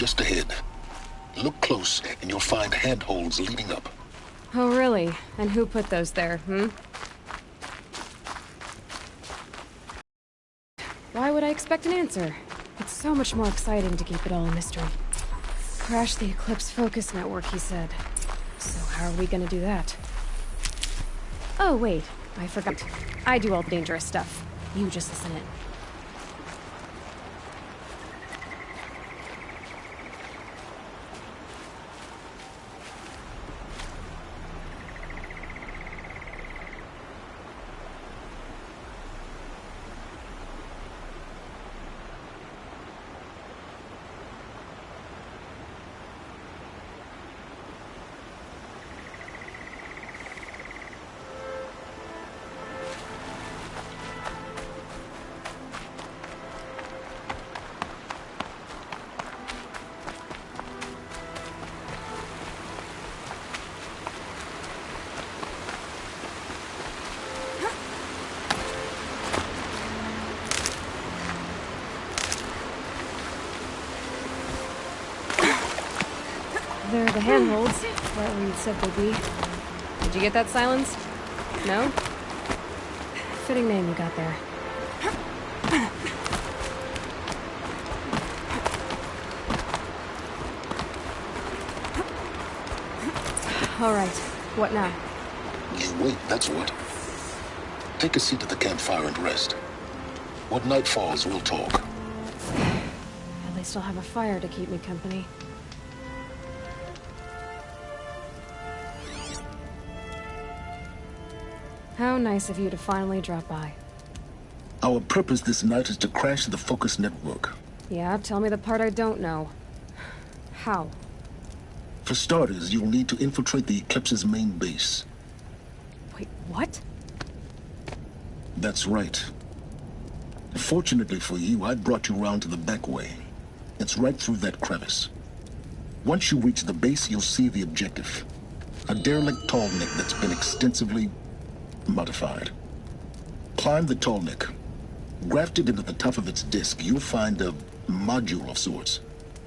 just ahead. Look close, and you'll find handholds leading up. Oh, really? And who put those there, Why would I expect an answer? It's so much more exciting to keep it all a mystery. Crash the Eclipse focus network, he said. So how are we gonna do that? Oh, wait. I forgot. I do all the dangerous stuff. You just listen in. There are the handholds, right where you said they'd be. Did you get that, Silence? No? Fitting name you got there. All right, what now? You wait, that's what. Take a seat at the campfire and rest. When night falls, we'll talk. At least I'll have a fire to keep me company. How nice of you to finally drop by. Our purpose this night is to crash the Focus network. Yeah, tell me the part I don't know. How? For starters, you'll need to infiltrate the Eclipse's main base. Wait, what? That's right. Fortunately for you, I brought you round to the back way. It's right through that crevice. Once you reach the base, you'll see the objective. A derelict tallneck that's been extensively modified. Climb the tallneck. Grafted into the top of its disk, you'll find a module of sorts.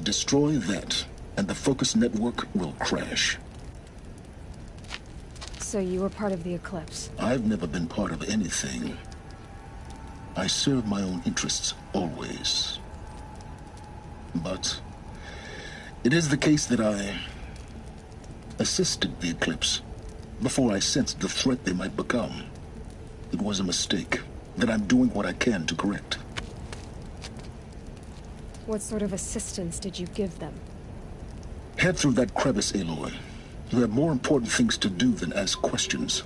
Destroy that, and the Focus network will crash. So you were part of the Eclipse? I've never been part of anything. I serve my own interests, always. But it is the case that I assisted the Eclipse before I sensed the threat they might become. It was a mistake that I'm doing what I can to correct. What sort of assistance did you give them? Head through that crevice, Aloy. You have more important things to do than ask questions.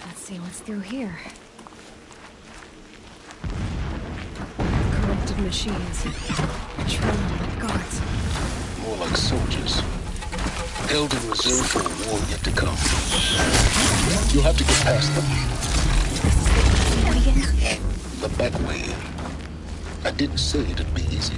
Let's see what's through here. Corrupted machines. Patrolling like guards. More like soldiers. Held in reserve for a war yet to come. You'll have to get past them. The back way. I didn't say it'd be easy.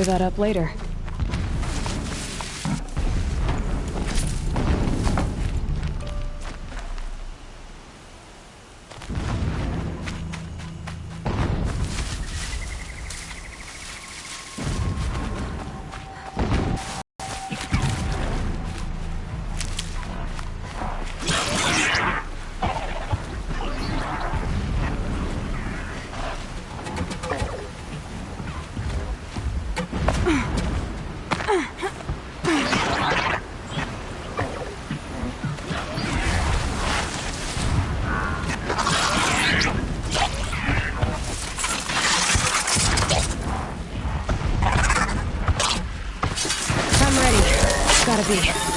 clear that up later. Gotta be.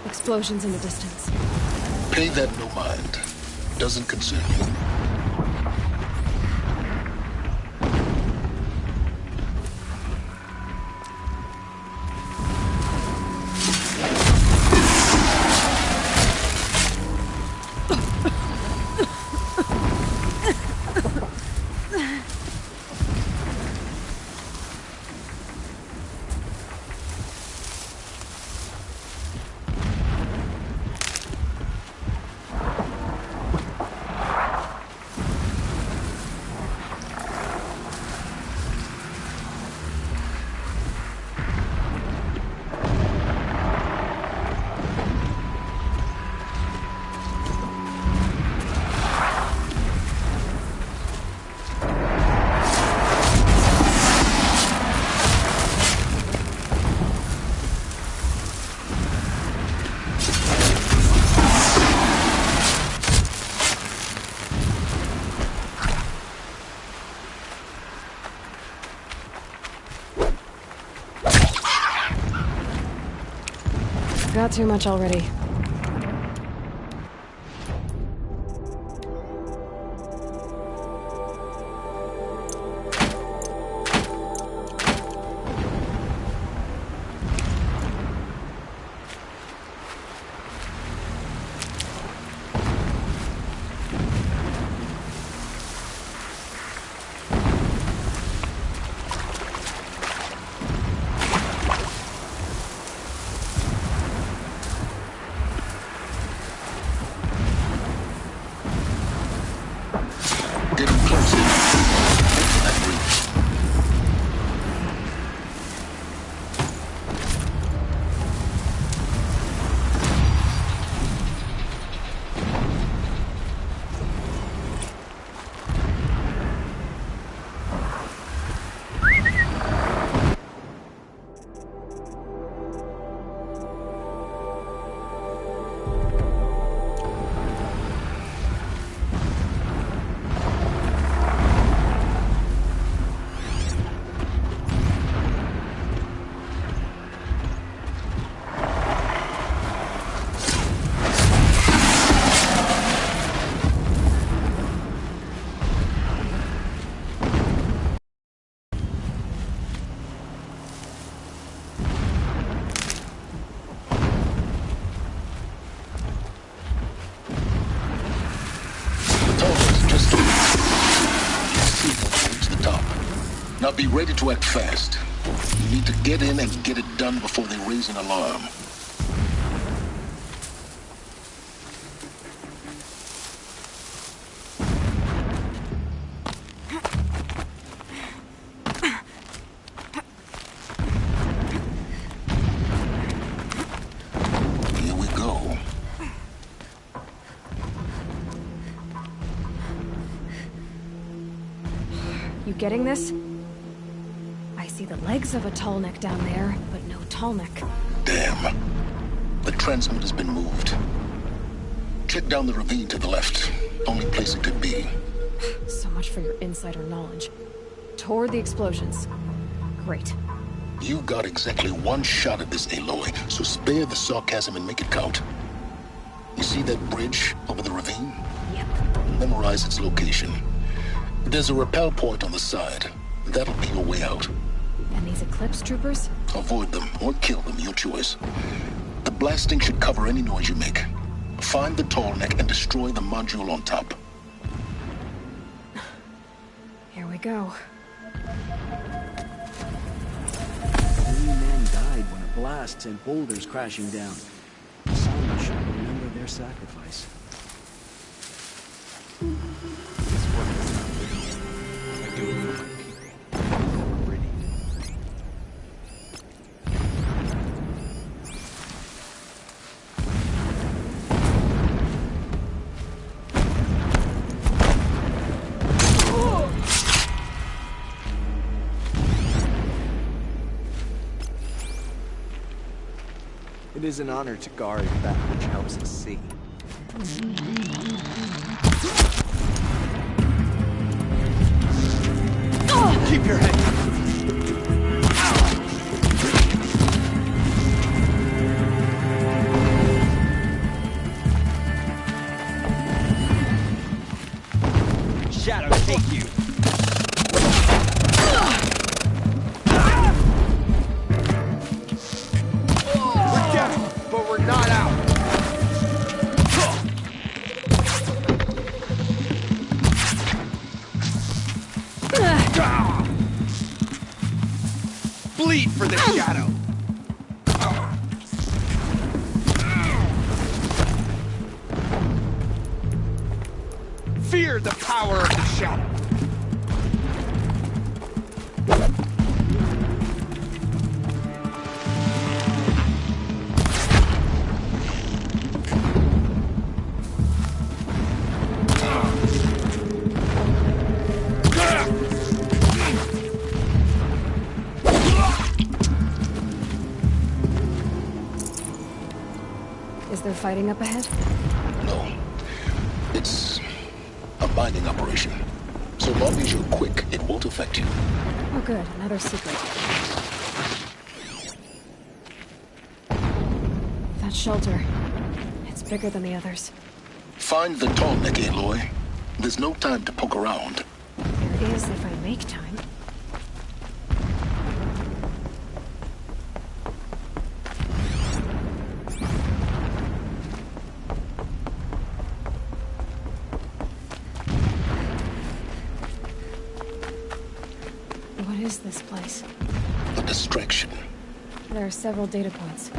Explosions in the distance. Pay that no mind. Doesn't concern you. Got too much already. Now be ready to act fast. You need to get in and get it done before they raise an alarm. Here we go. You getting this? I see the legs of a tall neck down there, but no tall neck. Damn. The transmitter's been moved. Check down the ravine to the left. Only place it could be. So much for your insider knowledge. Toward the explosions. Great. You got exactly one shot at this, Aloy, so spare the sarcasm and make it count. You see that bridge over the ravine? Yep. Memorize its location. There's a rappel point on the side. That'll be your way out. And these Eclipse troopers? Avoid them or kill them, your choice. The blasting should cover any noise you make. Find the tall neck and destroy the module on top. Here we go. 3 men died when a blast sent boulders crashing down. Some should remember their sacrifice. This work is not little. I do it for my people. Meridian. It is an honor to guard that which helps us see. Keep your head. Shadow, take you. We're down, but we're not out. Bleed for the shadow. Fear the power of the shadow. Is there fighting up ahead? No. It's a mining operation. So long as you're quick, it won't affect you. Oh good, another secret. That shelter. It's bigger than the others. Find the tall neck, Aloy. There's no time to poke around. There is if I make time. What is this place? A distraction. There are several data points.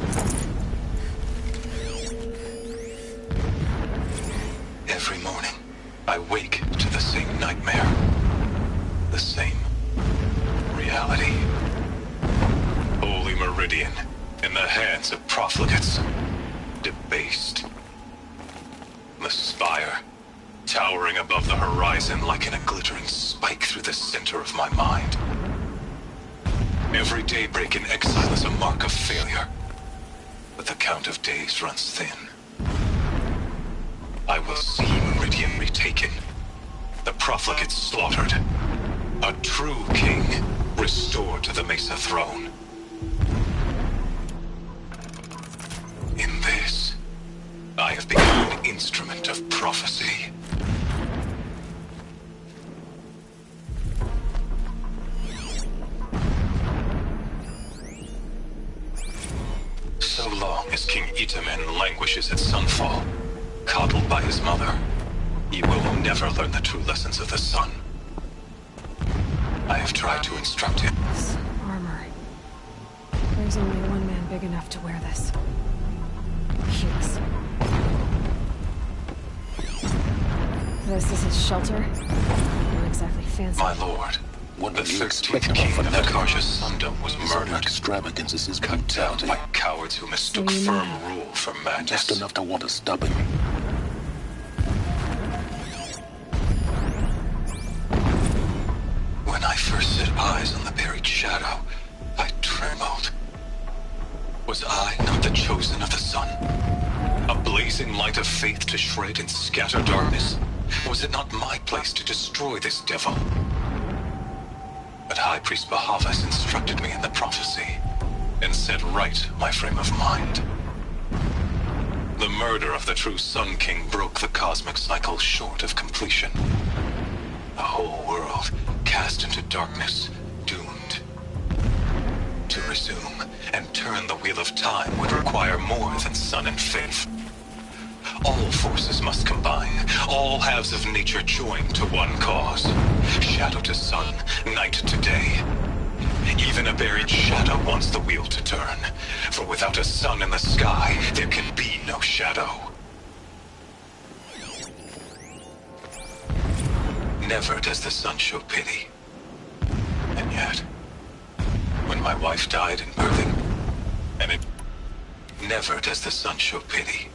Every morning, I wake to the same nightmare. The same reality. Holy Meridian, in the hands of profligates. Debased. The spire, towering above the horizon like a glittering spike through the center of my mind. Every daybreak in exile is a mark of failure, but the count of days runs thin. I will see Meridian retaken, the profligates slaughtered, a true king restored to the Mesa throne. In this, I have become an instrument of prophecy. So long as King Itamen languishes at Sunfall, coddled by his mother, he will never learn the true lessons of the sun. I have tried to instruct him. This armor. There's only one man big enough to wear this. Hughes. This is his shelter. Not exactly fancy. My lord, What the would you 13th expect of king a of the fanatic? Karja Sundom was His own murdered, extravagance is his cut down brutality. by cowards who mistook So you firm know. rule for madness. Just enough to want to stop him. When I first set eyes on the buried shadow, I trembled. Was I not the chosen of the sun? A blazing light of faith to shred and scatter darkness? Was it not my place to destroy this devil? But High Priest Bahavas instructed me in the prophecy and set right my frame of mind. The murder of the true Sun King broke the cosmic cycle short of completion. The whole world cast into darkness, doomed. To resume and turn the wheel of time would require more than sun and faith. All forces must combine, all halves of nature join to one cause. Shadow to sun, night to day. Even a buried shadow wants the wheel to turn, for without a sun in the sky, there can be no shadow. Never does the sun show pity. And yet, when my wife died in birthing, never does the sun show pity.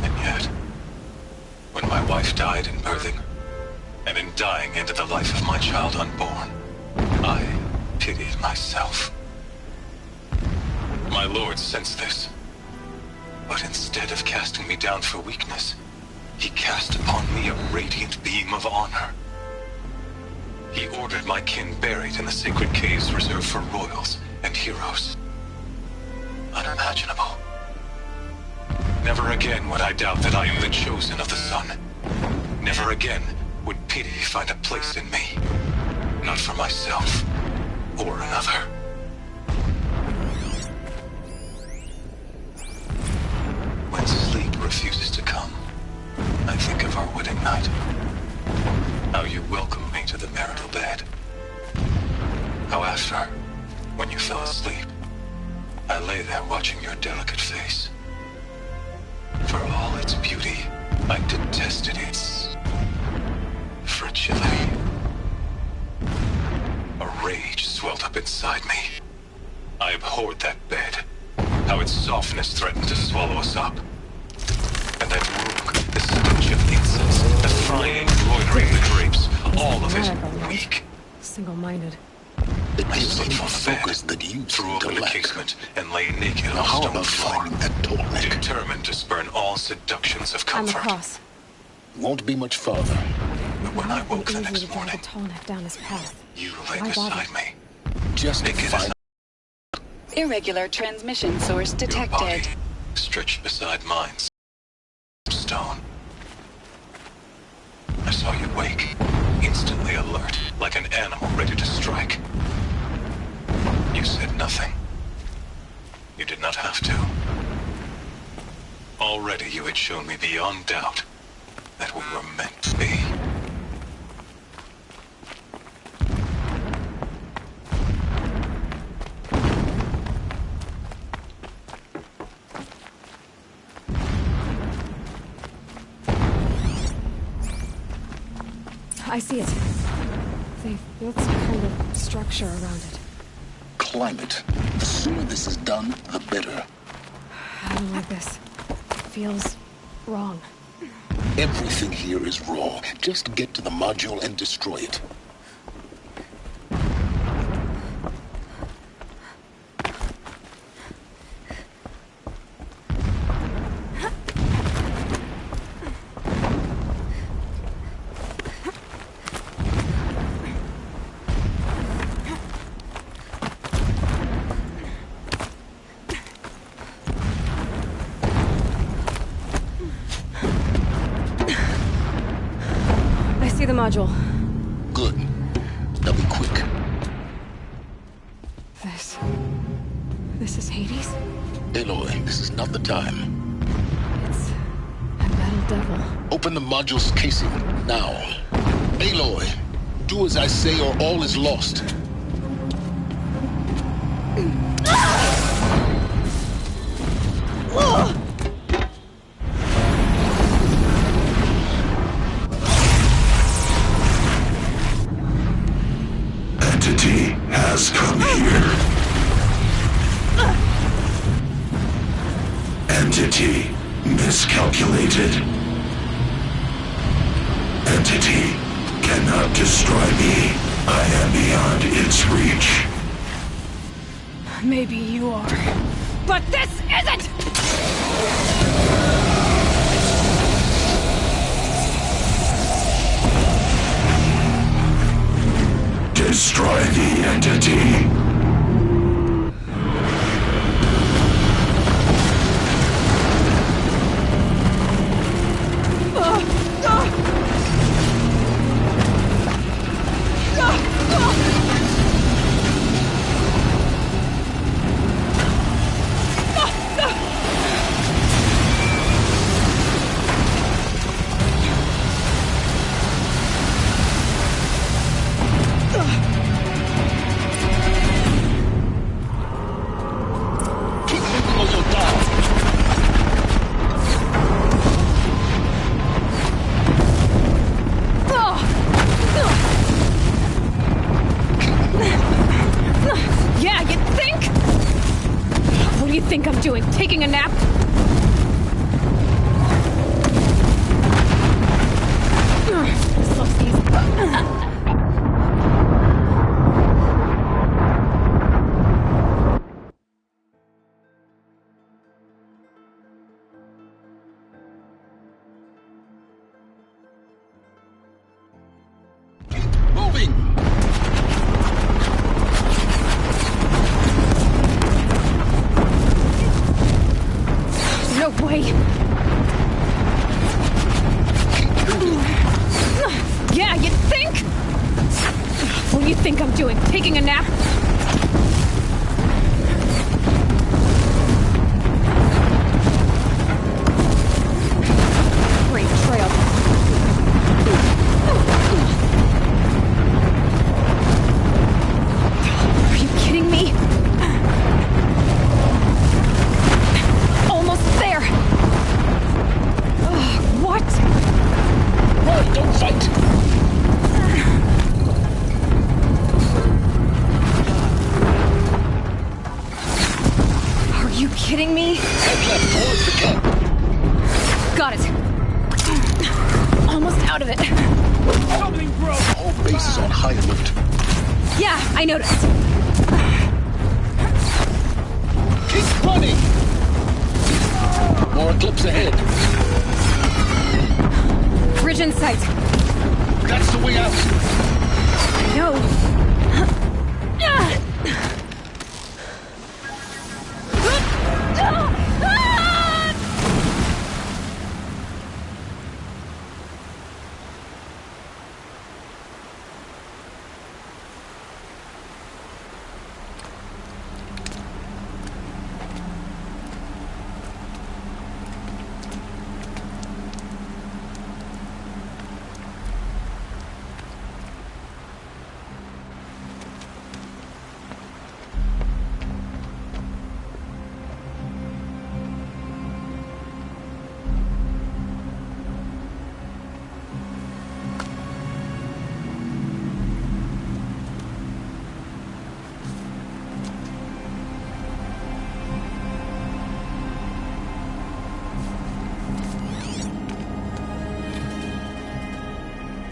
And yet, when my wife died in birthing, and in dying into the life of my child unborn, I pitied myself. My lord sensed this, but instead of casting me down for weakness, he cast upon me a radiant beam of honor. He ordered my kin buried in the sacred caves reserved for royals and heroes. Unimaginable. Never again would I doubt that I am the chosen of the sun. Never again would pity find a place in me. Not for myself or another. When sleep refuses to come, I think of our wedding night. How you welcomed me to the marital bed. How after, when you fell asleep, I lay there watching your delicate face. For all its beauty, I detested its fragility. A rage swelled up inside me. I abhorred that bed, how its softness threatened to swallow us up. And that room, the stench of incense, the fine embroidery of the drapes, all of it weak. Single-minded. It I gives slipped me from the focus bed, that you threw seem to open the lack. casement, and lay naked on Now, the how stone about floor, finding that tall neck? determined to spurn all seductions of I'm comfort. across. Won't be much farther. But when I Not been woke the easy to next drive morning, a tall neck down his path. you lay Why bother? beside me, Just naked as find Irregular transmission source your body detected. stretched beside mine, stone. I saw you wake, instantly alert, like an animal ready to strike. You said nothing. You did not have to. Already you had shown me beyond doubt that we were meant to be. I see it. They've built some kind of structure around it. climate. The sooner this is done, the better. I don't like this. It feels wrong. Everything here is wrong. Just get to the module and destroy it. I see the module. Good. Now be quick. This is Hades? Aloy, this is not the time. It's a metal devil. Open the module's casing, now. Aloy! Do as I say or all is lost. Entity has come here. Entity miscalculated. Entity cannot destroy me. I am beyond its reach. Maybe you are. But this isn't! Destroy the entity. Yeah, you think? What do you think I'm doing? Taking a nap? This looks easy. Moving! No way! Yeah, you think? What do you think I'm doing? Taking a nap? Great trail. Are you kidding me? Almost there! What? Run, don't fight! Are you kidding me? Head left towards the camp. Got it. Almost out of it. Something broke! Whole base is on high alert. Yeah, I noticed. Keep running! More eclipse ahead. Bridge in sight. That's the way out. No.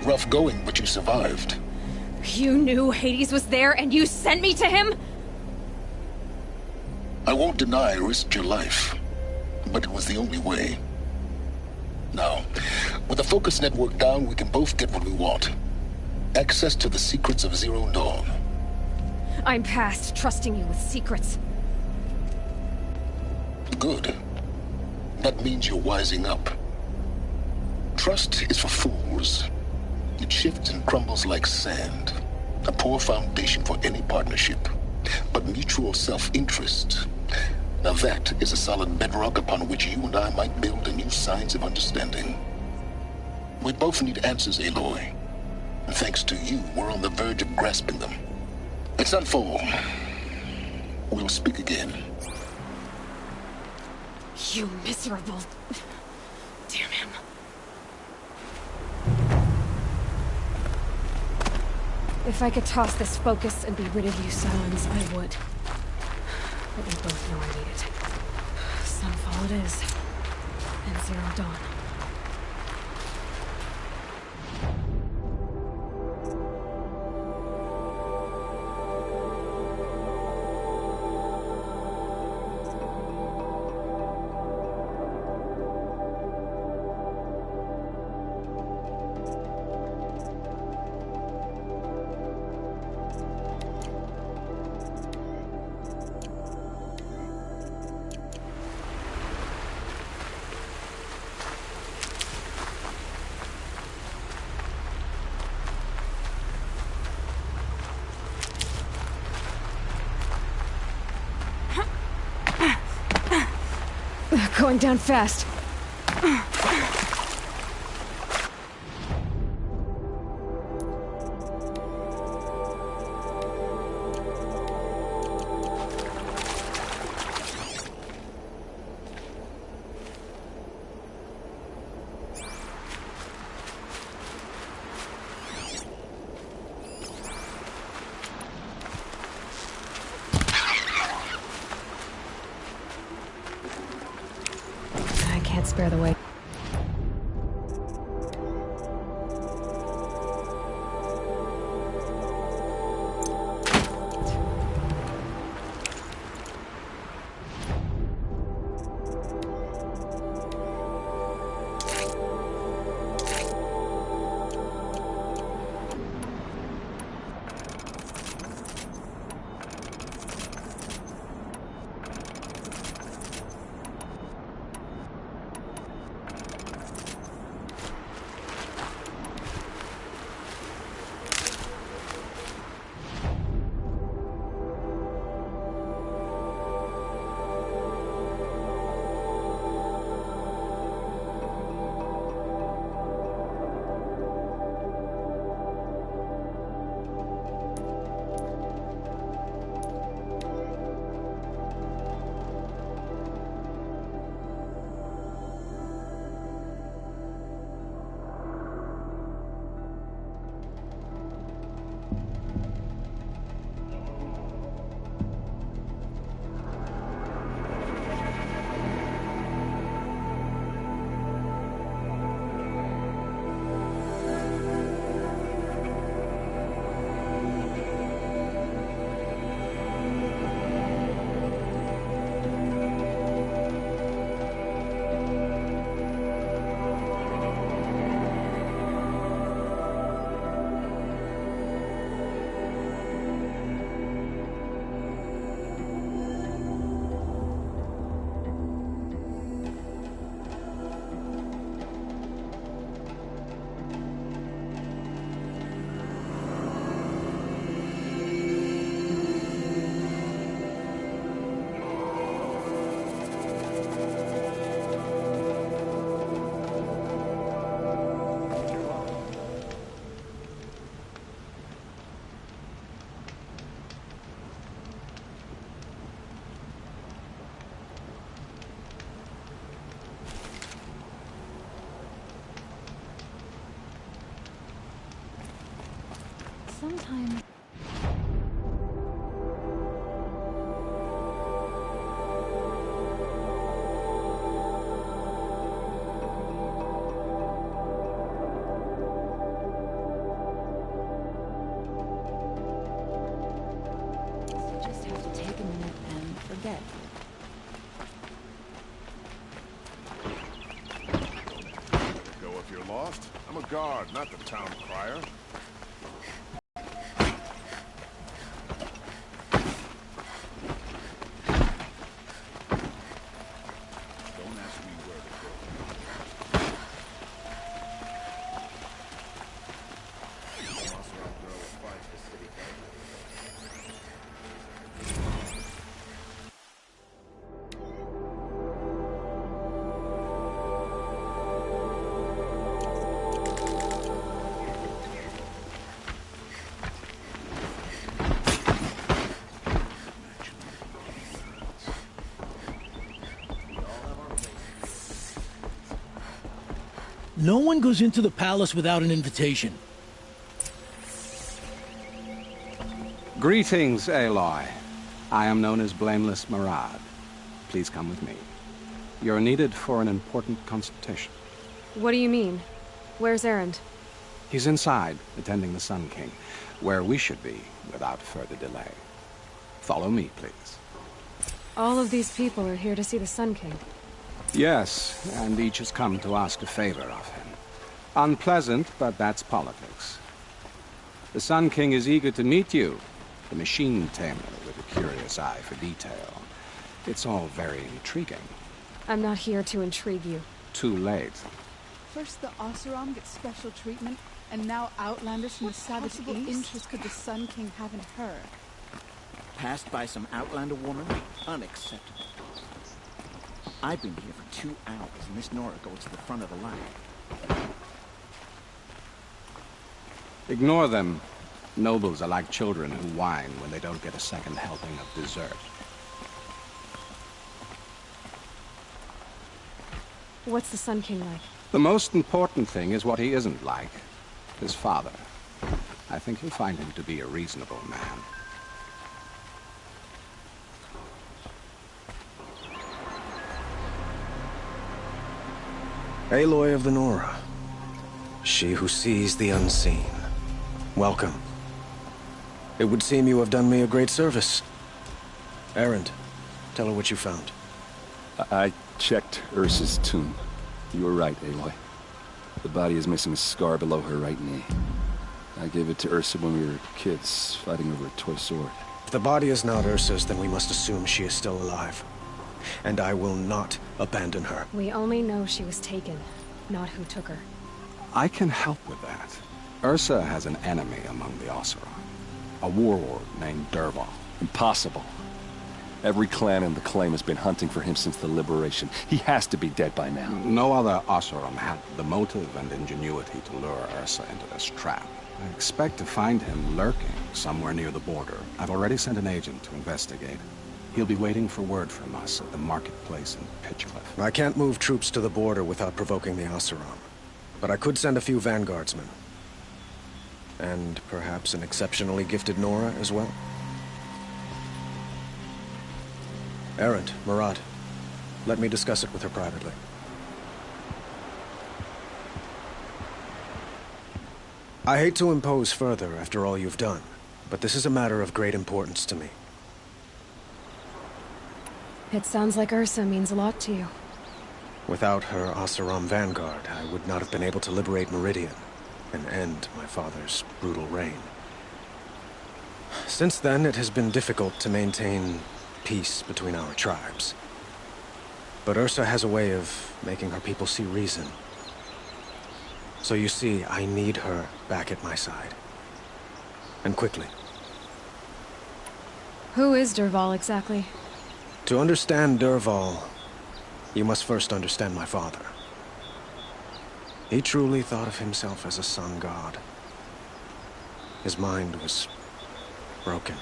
Rough going, but you survived. You knew Hades was there and you sent me to him? I won't deny I risked your life, but it was the only way. Now, with the focus network down, we can both get what we want. Access to the secrets of Zero Dawn. I'm past trusting you with secrets. Good. That means you're wising up. Trust is for fools. It shifts and crumbles like sand. A poor foundation for any partnership. But mutual self-interest, now that is a solid bedrock upon which you and I might build a new science of understanding. We both need answers, Aloy. Thanks to you, we're on the verge of grasping them. It's unfold. We'll speak again. You miserable... Damn him. If I could toss this focus and be rid of you, Silence, I would. But we both know I need it. Sunfall it is. And Zero Dawn. Going down fast. Spare the way. Sometimes... You just have to take a minute and forget. Go if you're lost. I'm a guard, not the town crier. Don't ask me where to go. Monster girl fights the city. No one goes into the palace without an invitation. Greetings, Aloy. I am known as Blameless Marad. Please come with me. You're needed for an important consultation. What do you mean? Where's Erend? He's inside, attending the Sun King, where we should be without further delay. Follow me, please. All of these people are here to see the Sun King. Yes, and each has come to ask a favor of him. Unpleasant, but that's politics. The Sun King is eager to meet you, the machine tamer with a curious eye for detail. It's all very intriguing. I'm not here to intrigue you. Too late. First the Oseram gets special treatment, and now Outlanders from the Savage East? What interest could the Sun King have in her? Passed by some Outlander woman? Unacceptable. I've been here for 2 hours, and Miss Nora goes to the front of the line. Ignore them. Nobles are like children who whine when they don't get a second helping of dessert. What's the Sun King like? The most important thing is what he isn't like. His father. I think you'll find him to be a reasonable man. Aloy of the Nora. She who sees the unseen. Welcome. It would seem you have done me a great service. Erend, tell her what you found. I checked Ursa's tomb. You were right, Aloy. The body is missing a scar below her right knee. I gave it to Ursa when we were kids, fighting over a toy sword. If the body is not Ursa's, then we must assume she is still alive. And I will not abandon her. We only know she was taken, not who took her. I can help with that. Ursa has an enemy among the Oseram. A warlord named Dervahl. Impossible. Every clan in the claim has been hunting for him since the liberation. He has to be dead by now. No other Oseram had the motive and ingenuity to lure Ursa into this trap. I expect to find him lurking somewhere near the border. I've already sent an agent to investigate. He'll be waiting for word from us at the marketplace in Pitchcliff. I can't move troops to the border without provoking the Oseram. But I could send a few vanguardsmen. And perhaps an exceptionally gifted Nora as well. Erend, Marad, let me discuss it with her privately. I hate to impose further after all you've done, but this is a matter of great importance to me. It sounds like Ursa means a lot to you. Without her Oseram vanguard, I would not have been able to liberate Meridian and end my father's brutal reign. Since then, it has been difficult to maintain peace between our tribes. But Ursa has a way of making her people see reason. So you see, I need her back at my side. And quickly. Who is Dervahl exactly? To understand Dervahl, you must first understand my father. He truly thought of himself as a sun god. His mind was broken.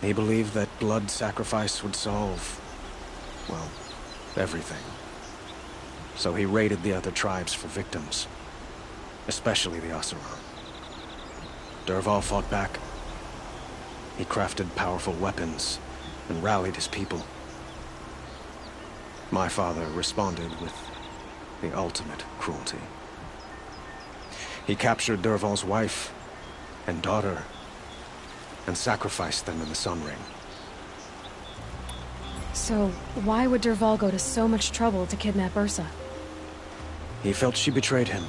He believed that blood sacrifice would solve, well, everything. So he raided the other tribes for victims, especially the Oseram. Dervahl fought back. He crafted powerful weapons and rallied his people. My father responded with the ultimate cruelty. He captured Dervahl's wife and daughter and sacrificed them in the Sun Ring. So, why would Dervahl go to so much trouble to kidnap Ursa? He felt she betrayed him.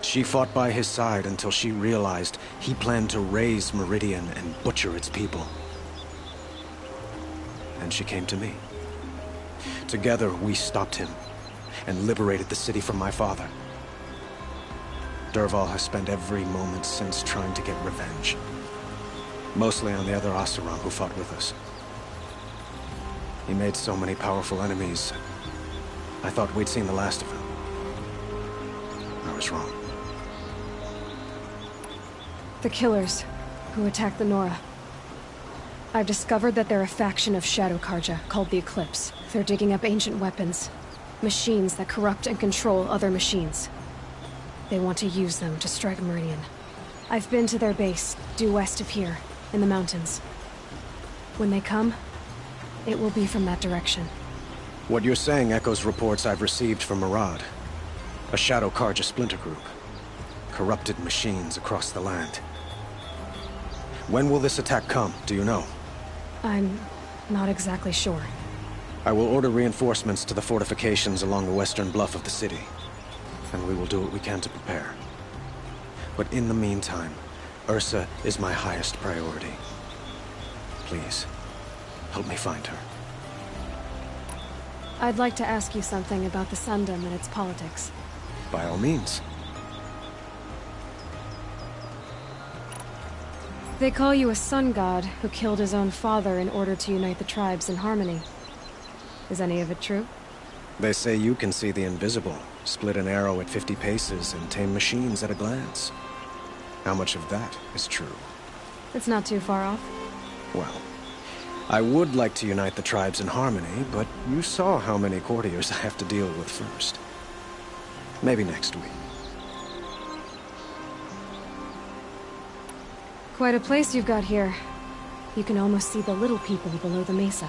She fought by his side until she realized he planned to raise Meridian and butcher its people. And she came to me. Together, we stopped him and liberated the city from my father. Dervahl has spent every moment since trying to get revenge. Mostly on the other Oseram who fought with us. He made so many powerful enemies. I thought we'd seen the last of him. I was wrong. The Killers, who attacked the Nora. I've discovered that they're a faction of Shadow Carja, called the Eclipse. They're digging up ancient weapons. Machines that corrupt and control other machines. They want to use them to strike Meridian. I've been to their base, due west of here, in the mountains. When they come, it will be from that direction. What you're saying echoes reports I've received from Murad. A Shadow Carja splinter group. Corrupted machines across the land. When will this attack come, do you know? I'm not exactly sure. I will order reinforcements to the fortifications along the western bluff of the city. And we will do what we can to prepare. But in the meantime, Ursa is my highest priority. Please, help me find her. I'd like to ask you something about the Sundom and its politics. By all means. They call you a sun god who killed his own father in order to unite the tribes in harmony. Is any of it true? They say you can see the invisible, split an arrow at 50 paces, and tame machines at a glance. How much of that is true? It's not too far off. Well, I would like to unite the tribes in harmony, but you saw how many courtiers I have to deal with first. Maybe next week. Quite a place you've got here. You can almost see the little people below the mesa.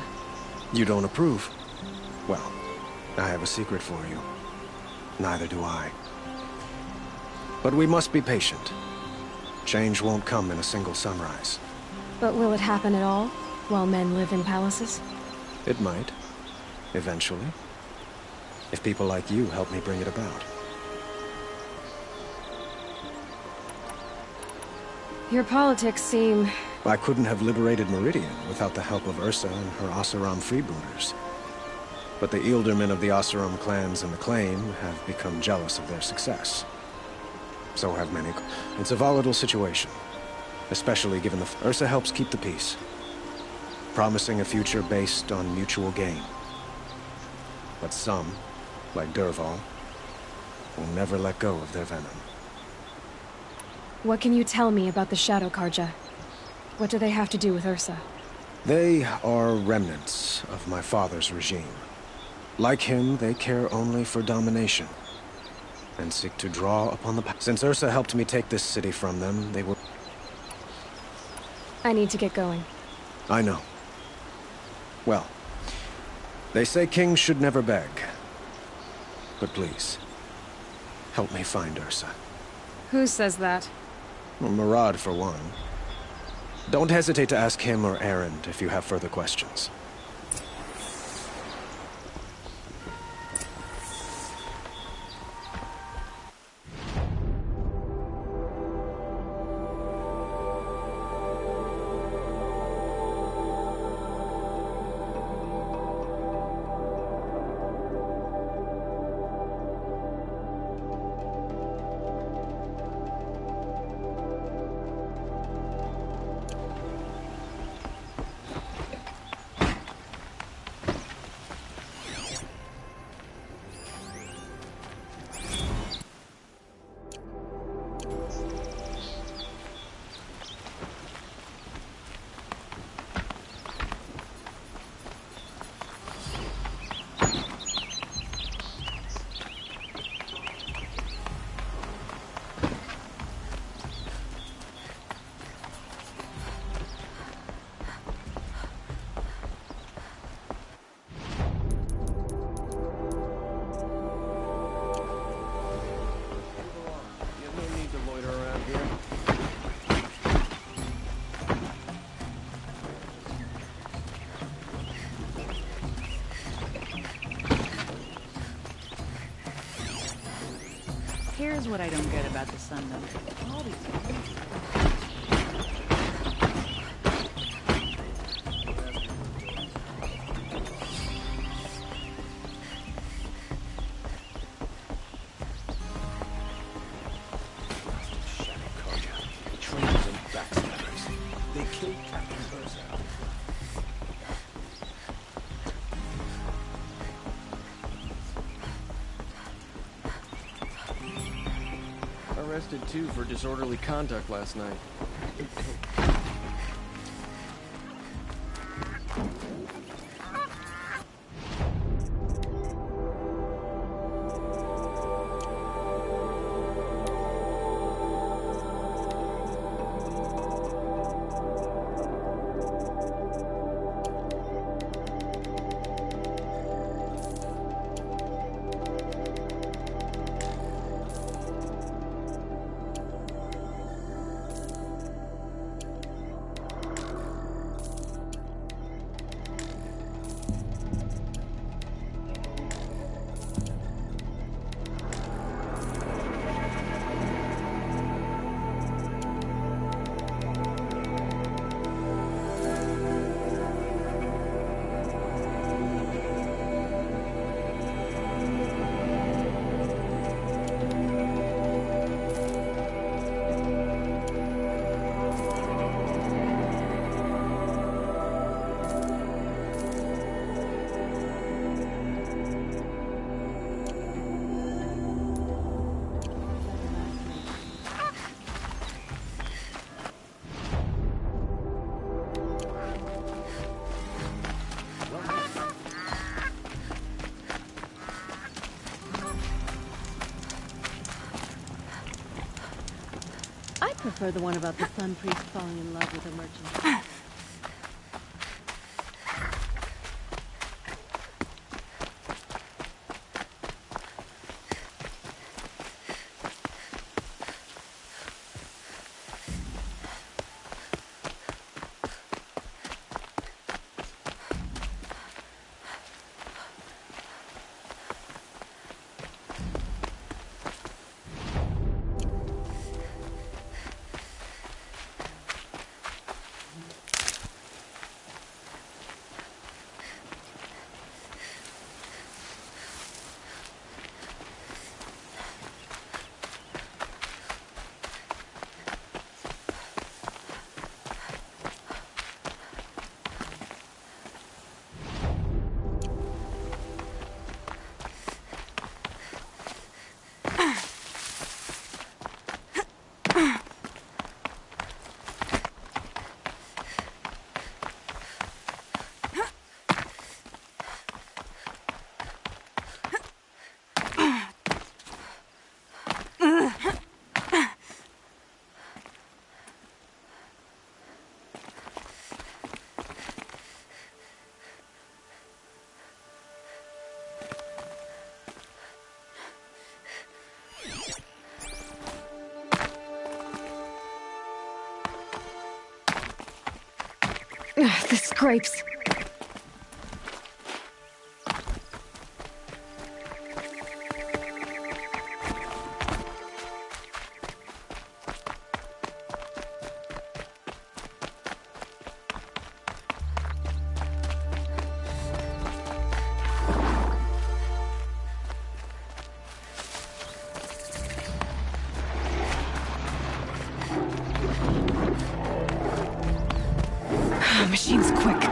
You don't approve? Well, I have a secret for you. Neither do I. But we must be patient. Change won't come in a single sunrise. But will it happen at all, while men live in palaces? It might. Eventually. If people like you help me bring it about. Your politics seem... I couldn't have liberated Meridian without the help of Ursa and her Oseram freebooters. But the Ealdormen of the Oseram clans and the Claim have become jealous of their success. So have many. It's a volatile situation, especially given the... Ursa helps keep the peace, promising a future based on mutual gain. But some, like Dervahl, will never let go of their venom. What can you tell me about the Shadow Carja? What do they have to do with Ursa? They are remnants of my father's regime. Like him, they care only for domination, and seek to draw upon the past. Since Ursa helped me take this city from them, they will... I need to get going. I know. Well, they say kings should never beg. But please, help me find Ursa. Who says that? Well, Murad, for one. Don't hesitate to ask him or Erend if you have further questions. Here's what I don't get about the Sundom. All these Traitors and backstabbers. They killed Captain Ursa. Arrested too for disorderly conduct last night. prefer the one about the Sun Priest falling in love with a merchant. Ugh, the scrapes. Machine's quick.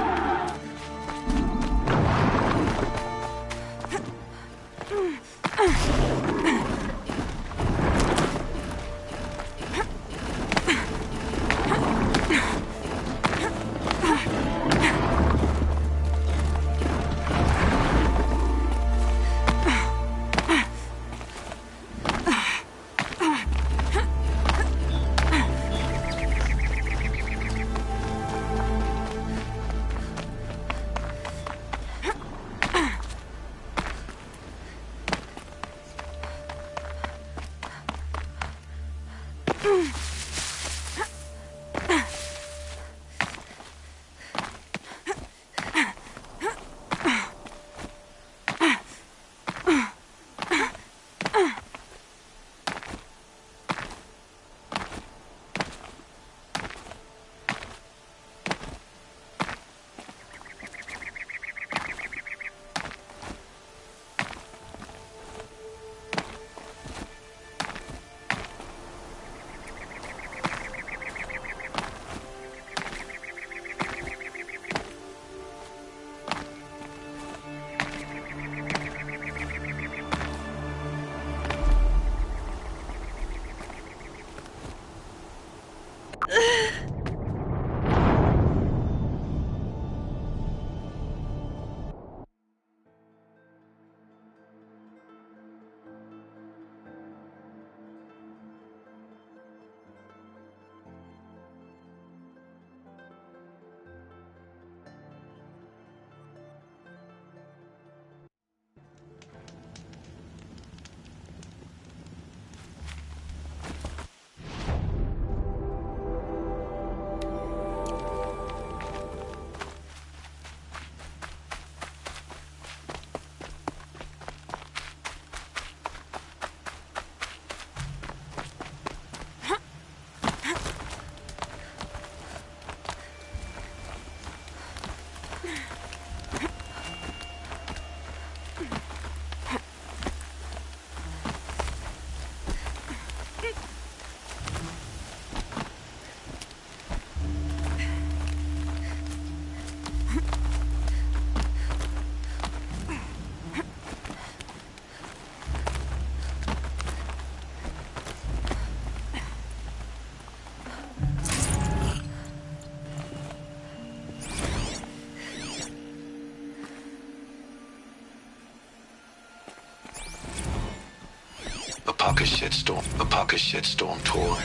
Apaka's Shitstorm Tour,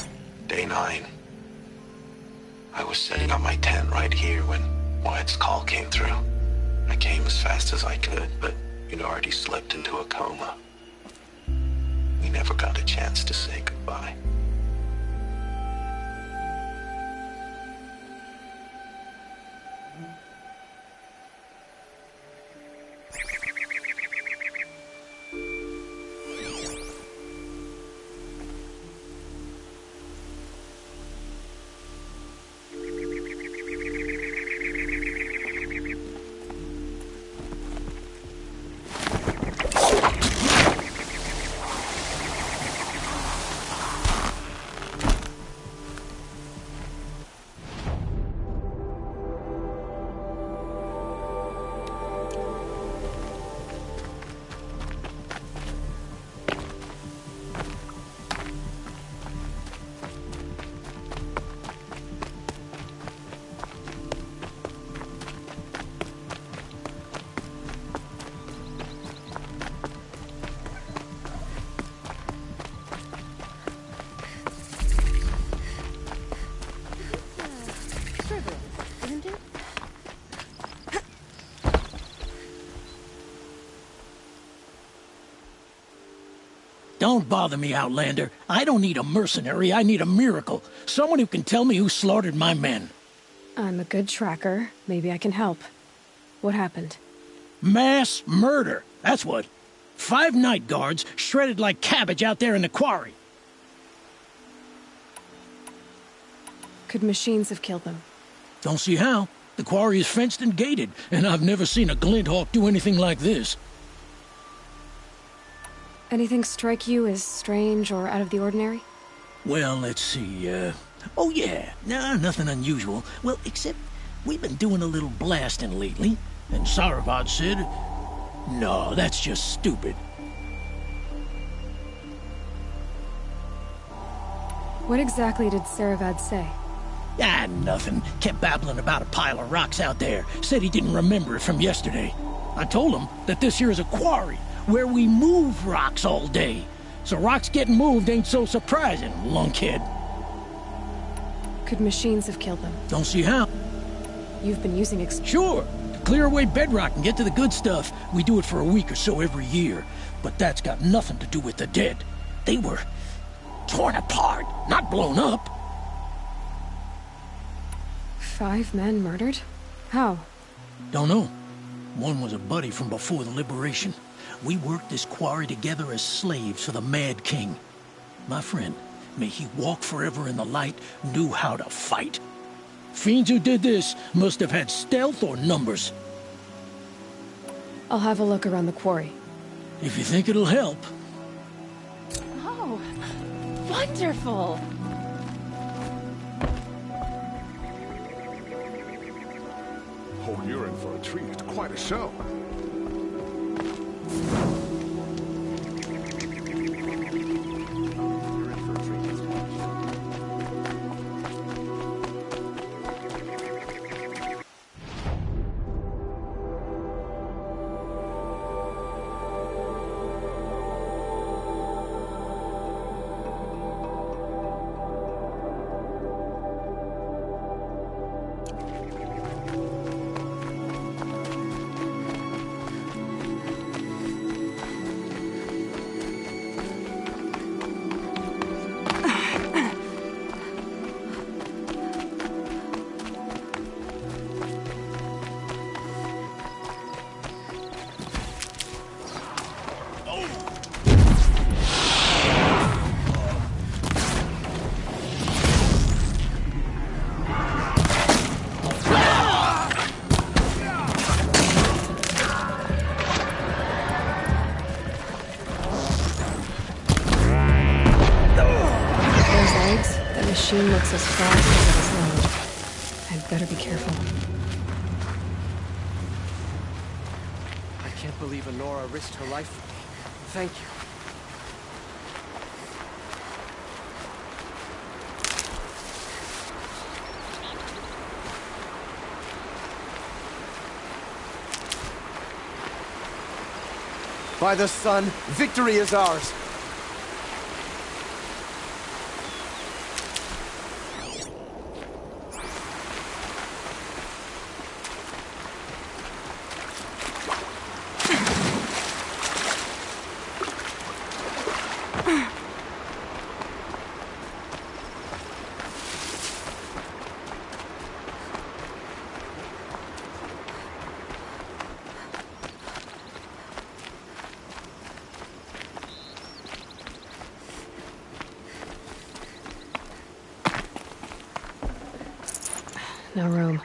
Day 9. I was setting up my tent right here when Wyatt's call came through. I came as fast as I could, but you'd already slipped into a coma. We never got a chance to say goodbye. Don't bother me, Outlander. I don't need a mercenary, I need a miracle. Someone who can tell me who slaughtered my men. I'm a good tracker. Maybe I can help. What happened? Mass murder, that's what. 5 night guards shredded like cabbage out there in the quarry. Could machines have killed them? Don't see how. The quarry is fenced and gated, and I've never seen a Glinthawk do anything like this. Anything strike you as strange or out of the ordinary? Well, let's see, oh yeah, no, nothing unusual. Well, except we've been doing a little blasting lately, and Saravad said, no, that's just stupid. What exactly did Saravad say? Ah, nothing. Kept babbling about a pile of rocks out there. Said he didn't remember it from yesterday. I told him that this here is a quarry, where we move rocks all day. So rocks getting moved ain't so surprising, lunkhead. Could machines have killed them? Don't see how. You've been using Sure! To clear away bedrock and get to the good stuff, we do it for a week or so every year. But that's got nothing to do with the dead. They were torn apart, not blown up. 5 men murdered? How? Don't know. One was a buddy from before the liberation. We worked this quarry together as slaves for the Mad King. My friend, may he walk forever in the light, knew how to fight. Fiends who did this must have had stealth or numbers. I'll have a look around the quarry. If you think it'll help. Oh, wonderful! Oh, you're in for a treat. It's quite a show. Machine looks as fast as it is loud. I'd better be careful. I can't believe Honora risked her life for me. Thank you. By the sun, victory is ours. no room.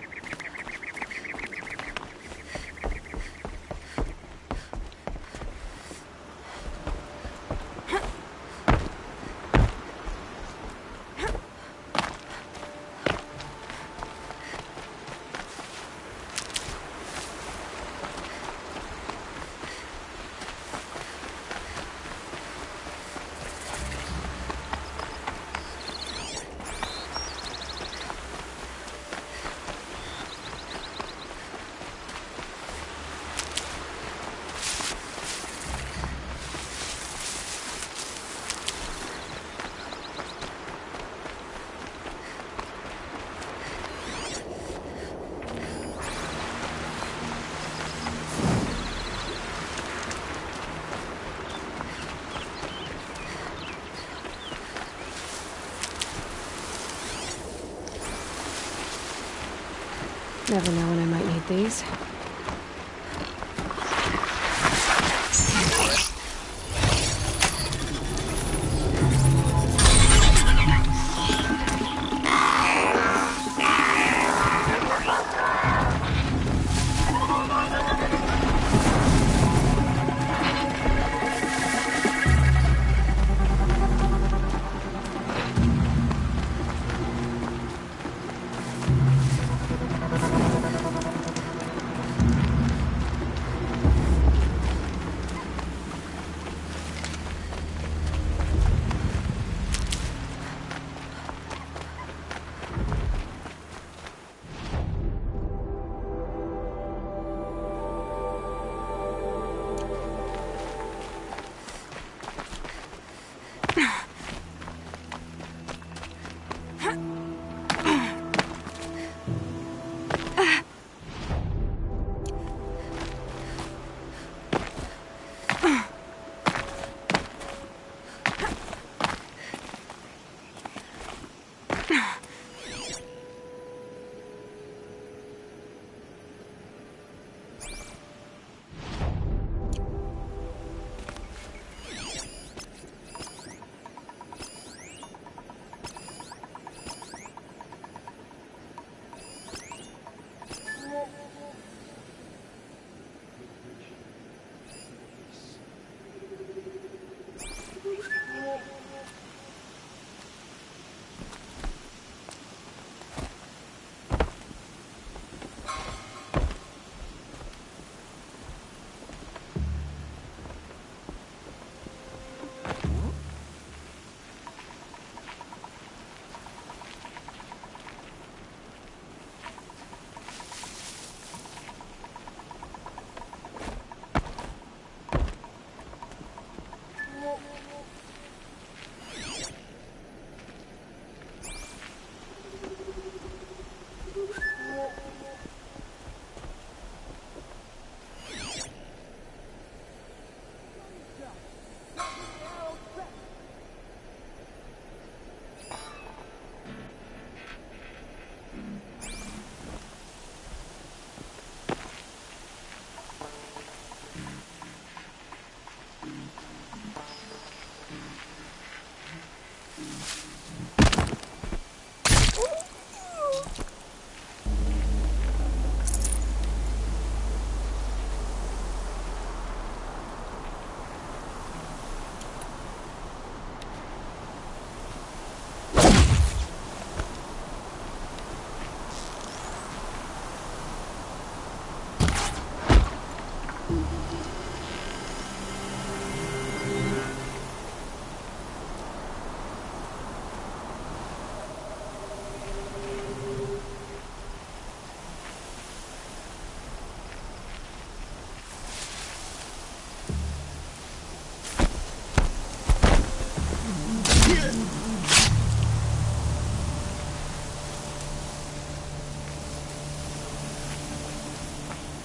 Never know when I might need these.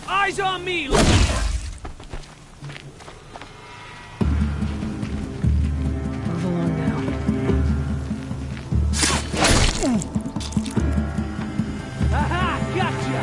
Eyes on me! Move along now. Aha! Gotcha!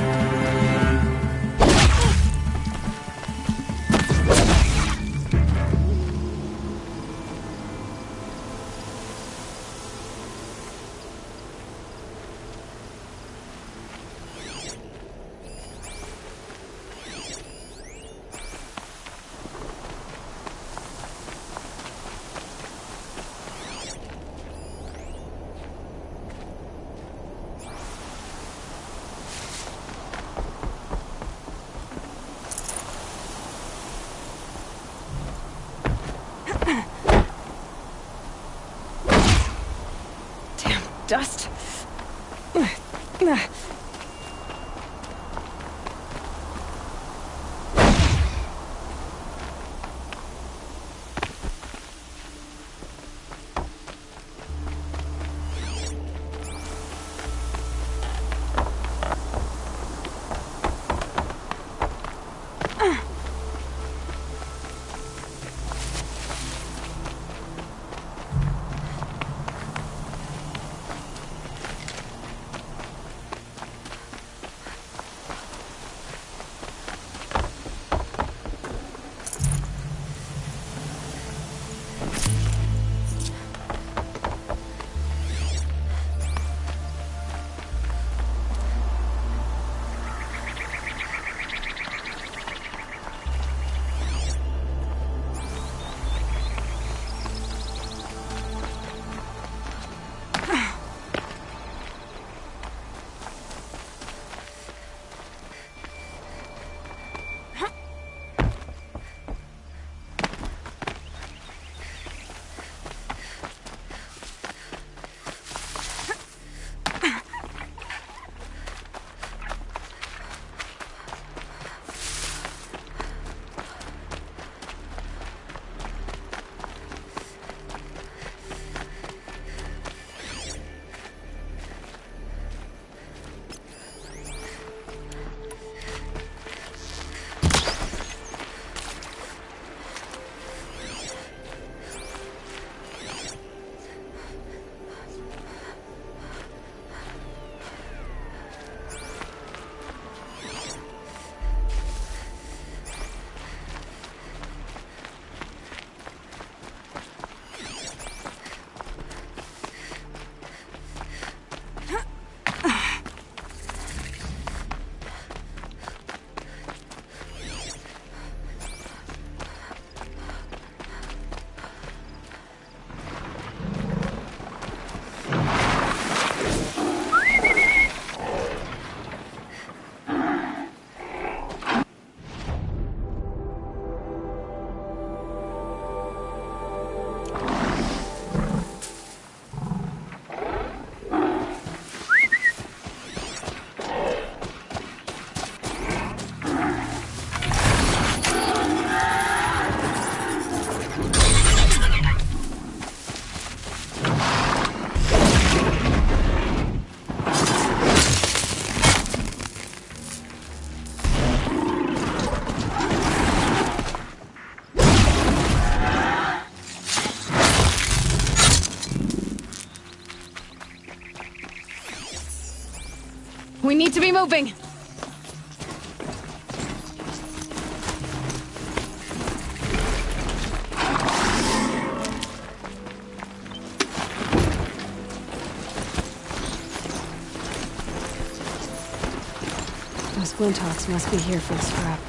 dust. We need to be moving! Those Flinthawks must be here for the scrap.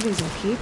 These'll keep.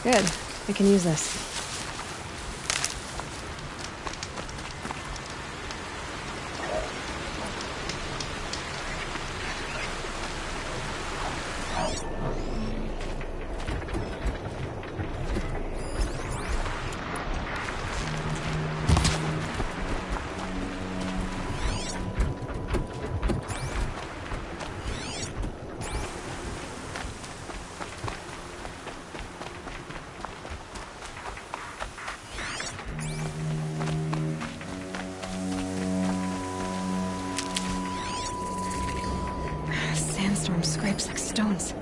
Good. I can use this. Sandstorm scrapes like stones.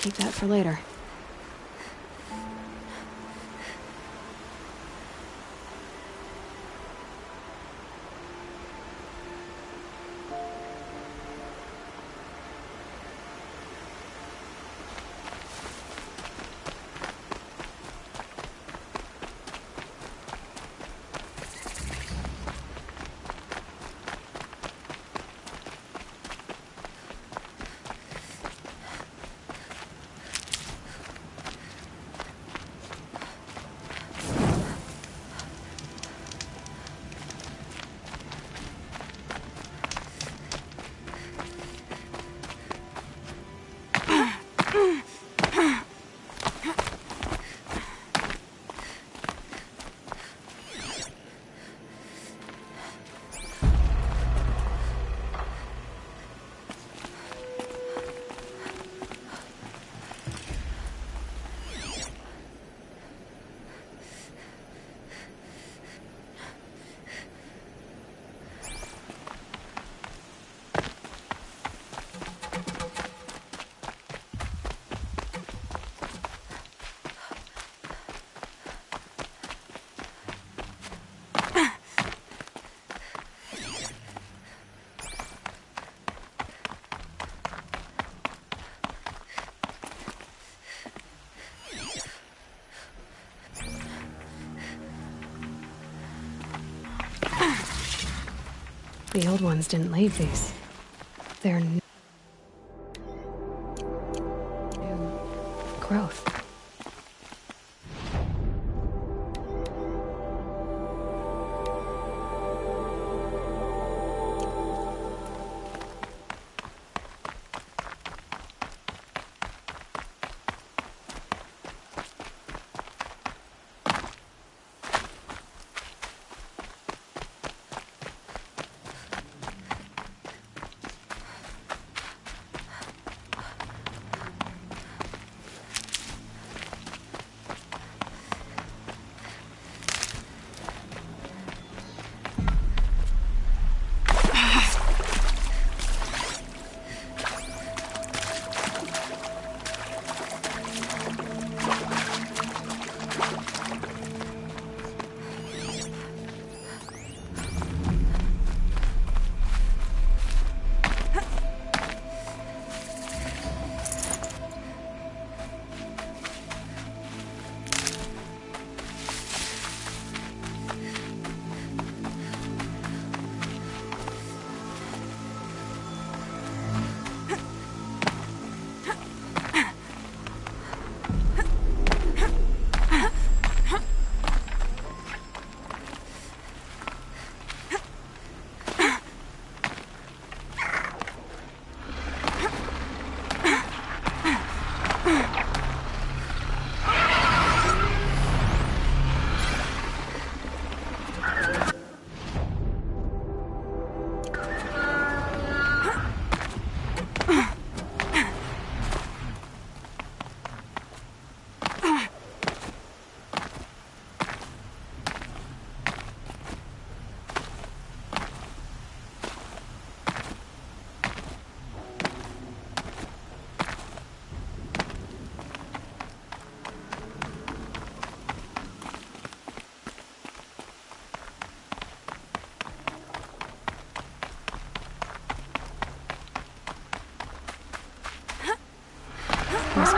Keep that for later. The old ones didn't leave these. They're new growth.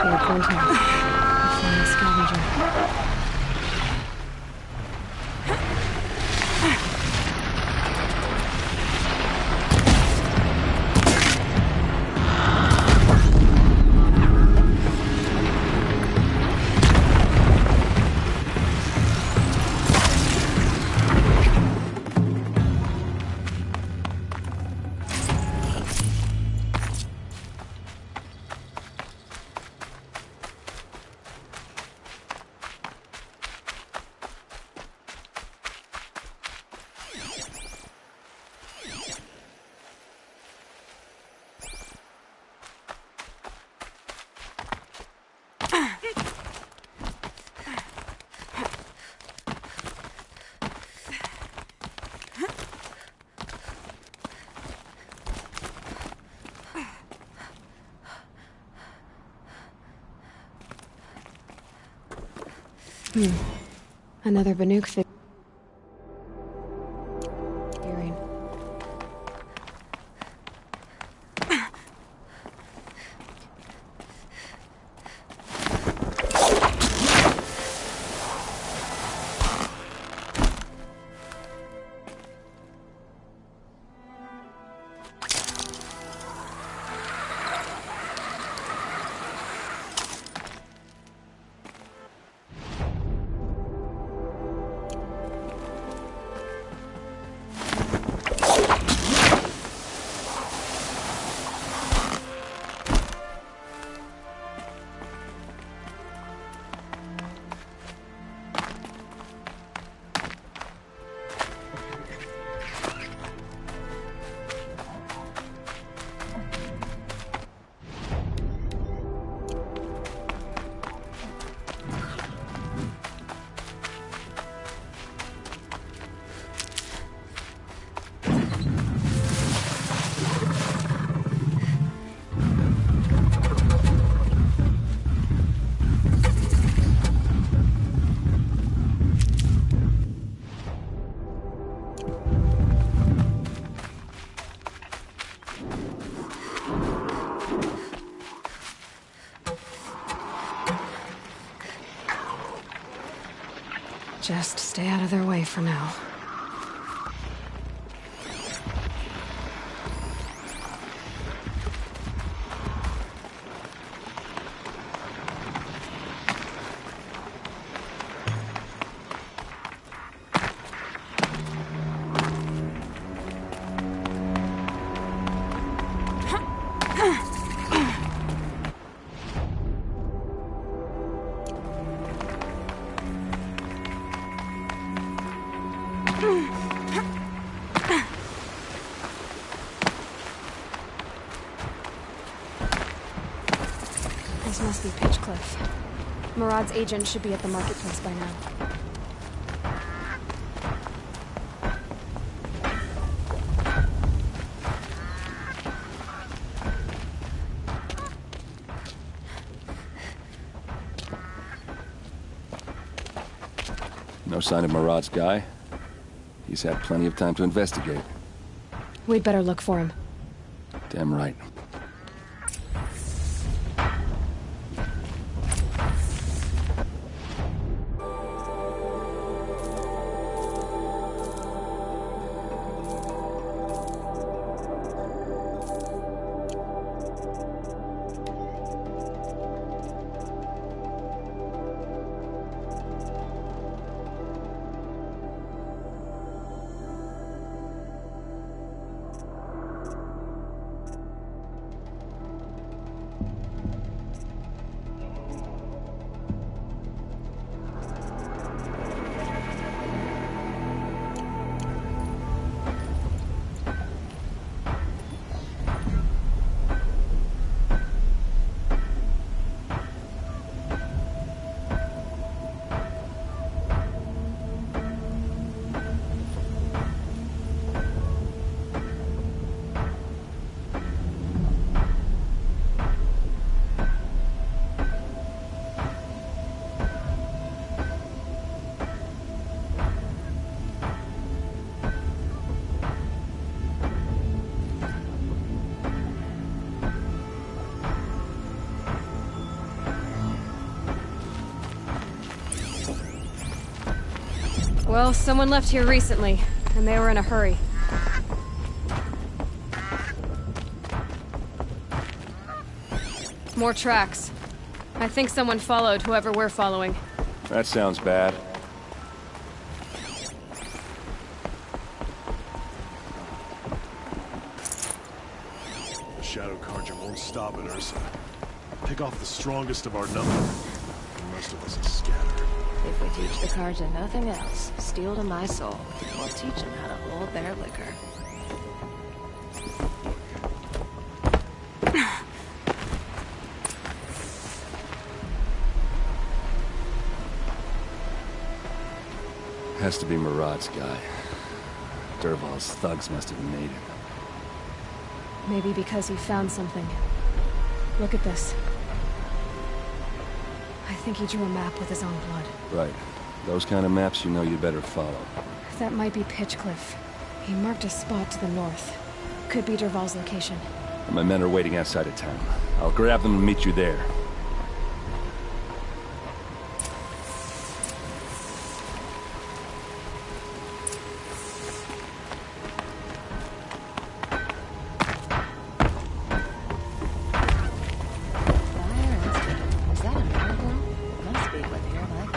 Hey, Quentin. A flying scavenger. Another Banuk figure. Just stay out of their way for now. This must be Pitchcliff. Murad's agent should be at the marketplace by now. No sign of Murad's guy? He's had plenty of time to investigate. We'd better look for him. Damn right. Well, someone left here recently, and they were in a hurry. More tracks. I think someone followed whoever we're following. That sounds bad. The Shadow Carja won't stop at Ursa. Pick off the strongest of our number. The rest of us is scattered. If we teach the Carja nothing else, steal to my soul. We'll teach them how to hold their liquor. Has to be Murad's guy. Dervahl's thugs must have made him. Maybe because he found something. Look at this. I think he drew a map with his own blood. Right. Those kind of maps you know you better follow. That might be Pitchcliff. He marked a spot to the north. Could be Dervahl's location. My men are waiting outside of town. I'll grab them and meet you there. Is that a miracle? Must be with your life.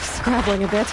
Scrabbling a bit.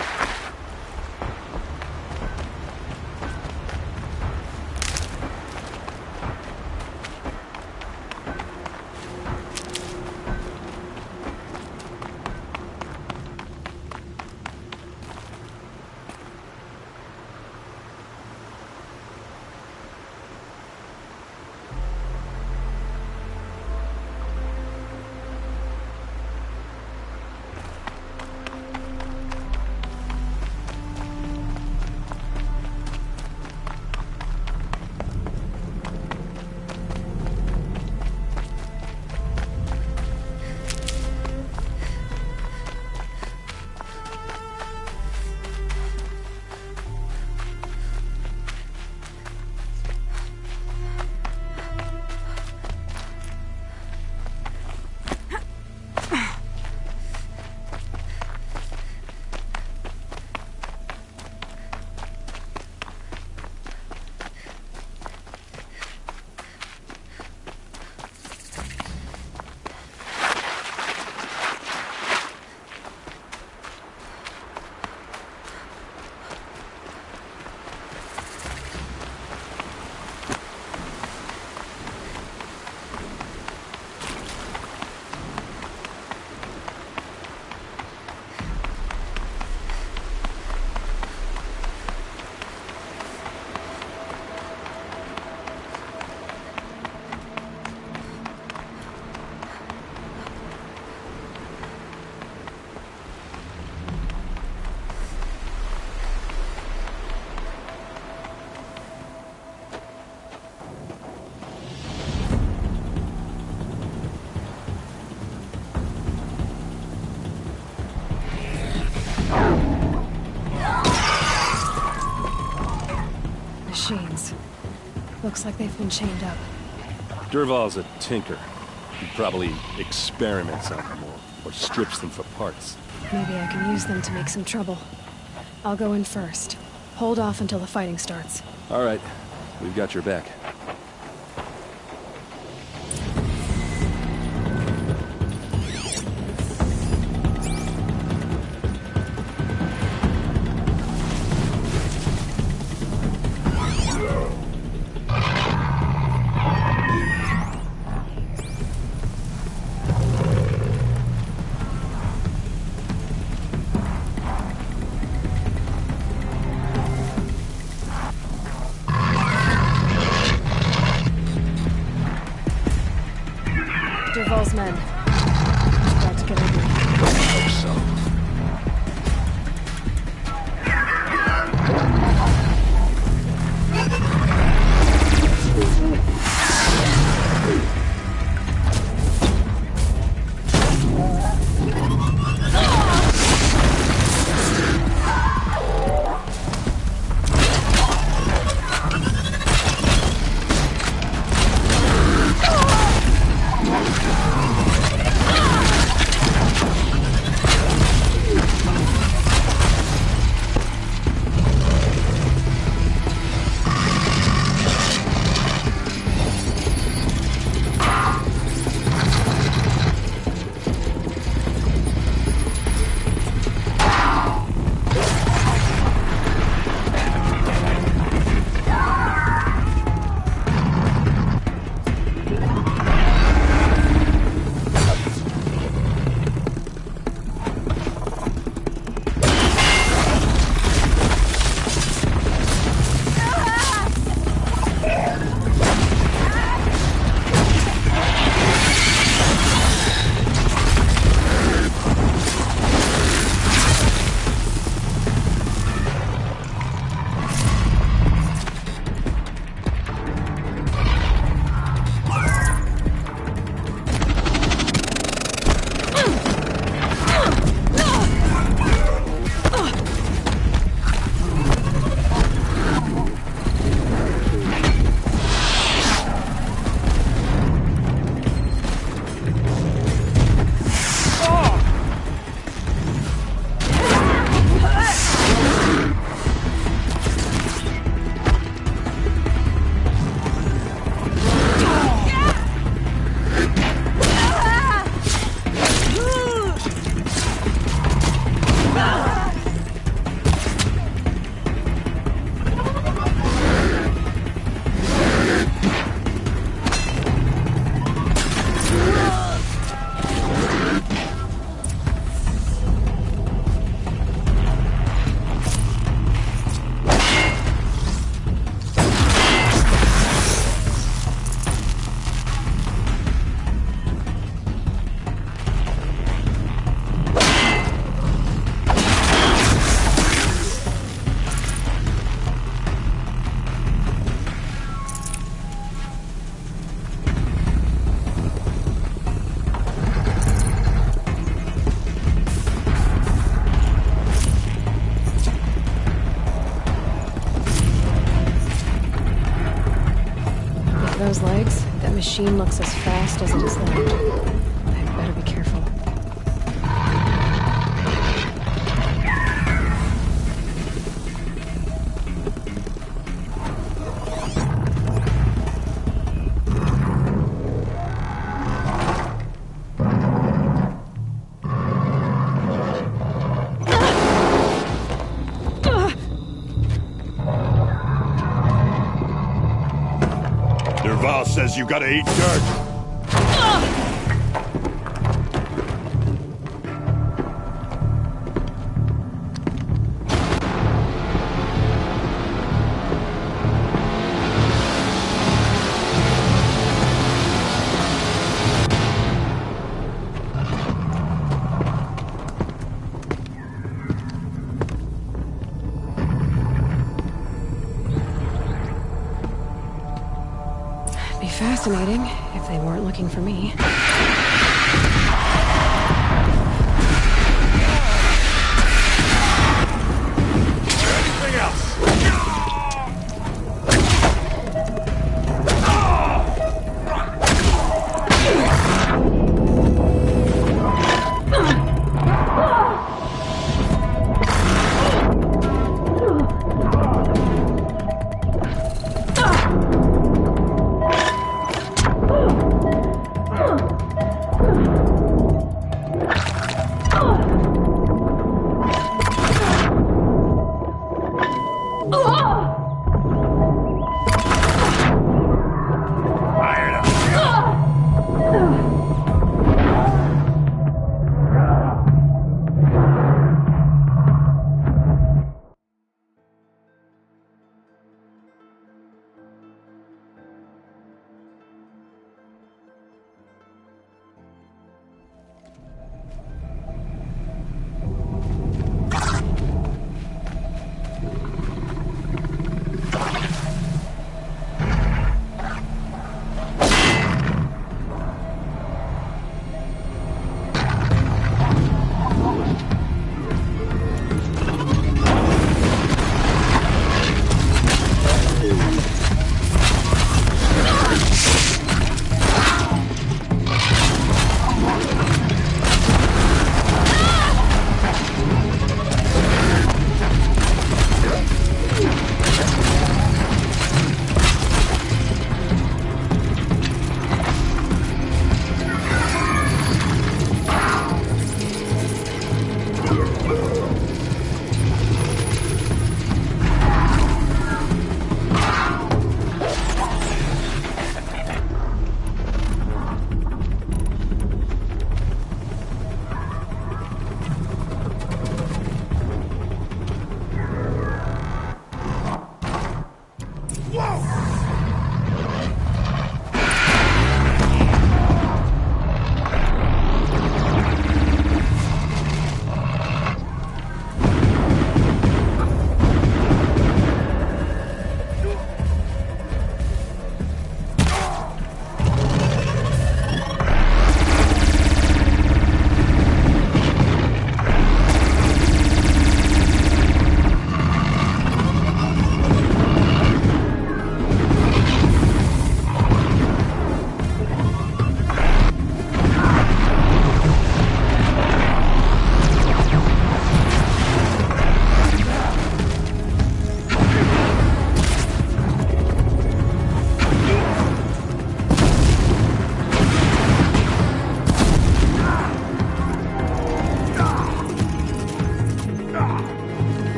Machines. Looks like they've been chained up. Dervahl's a tinker. He probably experiments on them or strips them for parts. Maybe I can use them to make some trouble. I'll go in first. Hold off until the fighting starts. All right. We've got your back. Dervahl's men. About to get ugly. I hope so. those legs, that machine looks as fast as it is loud. I'd better be careful. Derval says you gotta eat dirt. Be fascinating if they weren't looking for me. Anything else?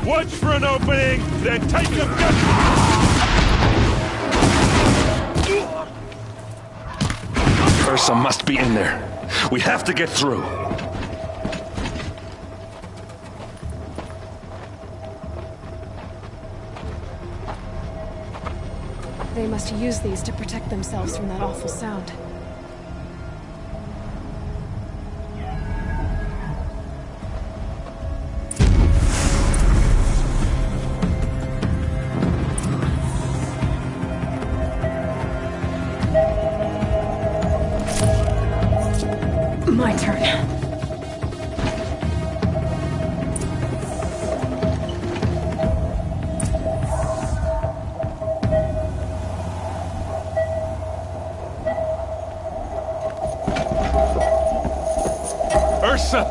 Watch for an opening, then take them down. Ursa must be in there. We have to get through. They must use these to protect themselves from that awful sound. My turn. Ursa!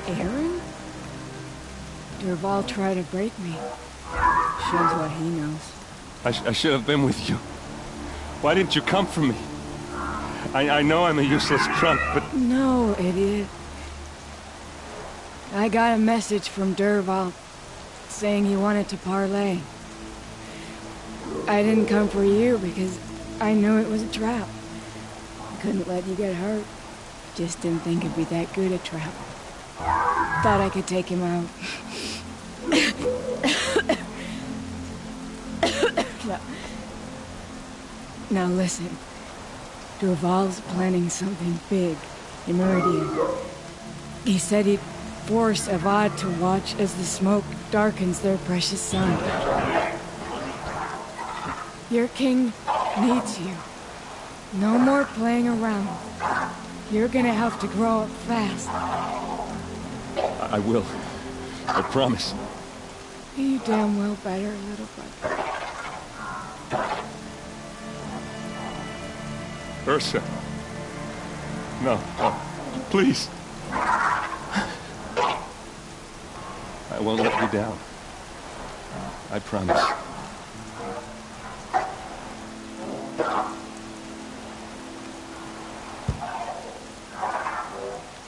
Aaron? Dervahl tried to break me. Shows what he knows. I should have been with you. Why didn't you come for me? I know I'm a useless drunk, but... No, idiot. I got a message from Dervahl saying he wanted to parlay. I didn't come for you because I knew it was a trap. I couldn't let you get hurt. Just didn't think it'd be that good a trap. Thought I could take him out. Now listen. Dervahl's planning something big in Meridian. He said he'd force Avad to watch as the smoke darkens their precious sun. Your king needs you. No more playing around. You're gonna have to grow up fast. I will. I promise. You damn well better, little brother. Ursa. No, no. Please. I won't let you down. I promise.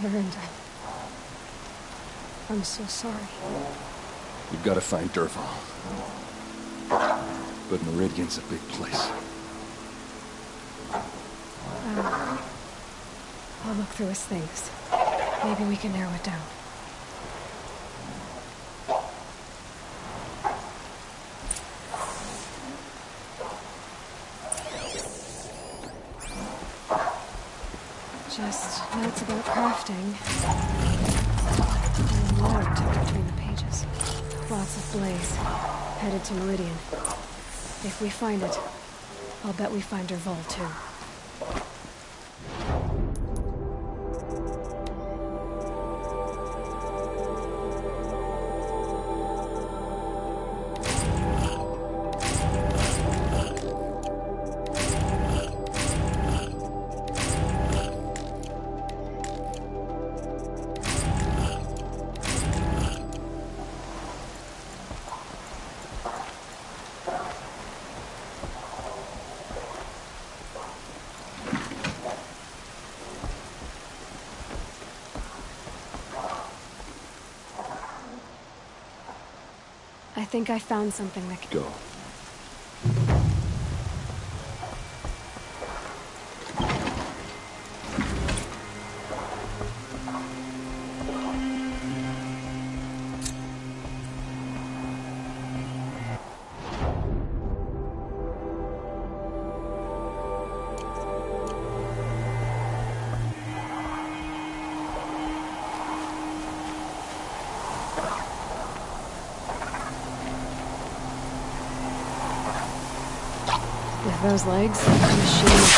Aaron, I'm so sorry. We've got to find Dervahl. But Meridian's a big place. I'll look through his things. Maybe we can narrow it down. Just notes about crafting. And a letter tucked between the pages. Lots of blaze. Headed to Meridian. If we find it, I'll bet we find Dervahl too. I think I found something that can... Go. With those legs, the machine is...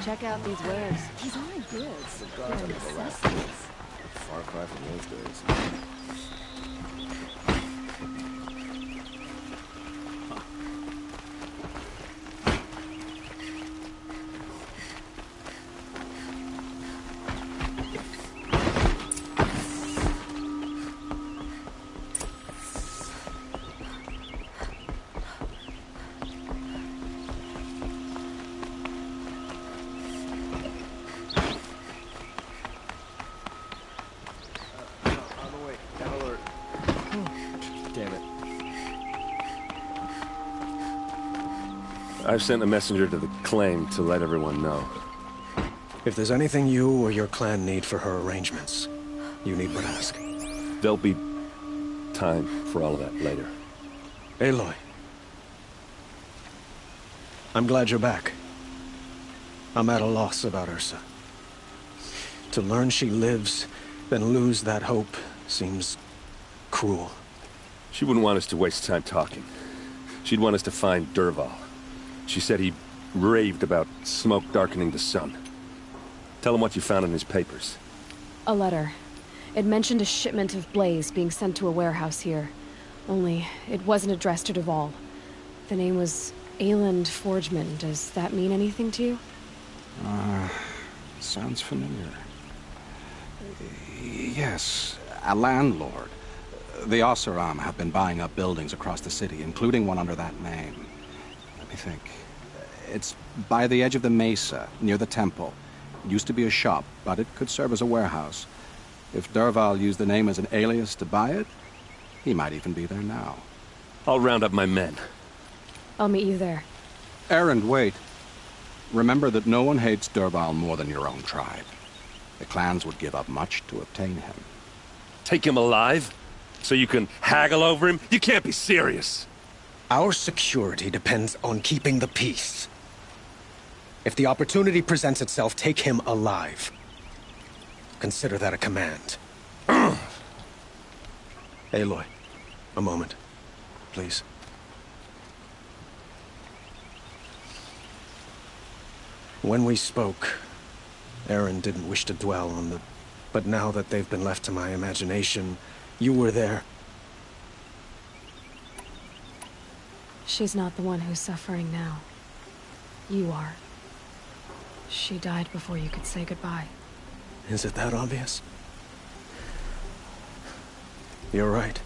Check out these wares. These aren't goods. The They're gods of the last necessities. Far cry from those days. I've sent a messenger to the claim to let everyone know. If there's anything you or your clan need for her arrangements, you need but ask. There'll be time for all of that later. Aloy. I'm glad you're back. I'm at a loss about Ursa. To learn she lives, then lose that hope, seems cruel. She wouldn't want us to waste time talking. She'd want us to find Dervahl. She said he raved about smoke darkening the sun. Tell him what you found in his papers. A letter. It mentioned a shipment of blaze being sent to a warehouse here. Only, it wasn't addressed to Dervahl. The name was Ayland Forgeman. Does that mean anything to you? Sounds familiar. Yes, a landlord. The Oseram have been buying up buildings across the city, including one under that name. Let me think. It's by the edge of the mesa, near the temple. It used to be a shop, but it could serve as a warehouse. If Dervahl used the name as an alias to buy it, he might even be there now. I'll round up my men. I'll meet you there. Erend, wait. Remember that no one hates Dervahl more than your own tribe. The clans would give up much to obtain him. Take him alive? So you can haggle over him? You can't be serious! Our security depends on keeping the peace. If the opportunity presents itself, take him alive. Consider that a command. Aloy, a moment, please. When we spoke, Erend didn't wish to dwell on the... But now that they've been left to my imagination, you were there. She's not the one who's suffering now. You are. She died before you could say goodbye. Is it that obvious? You're right.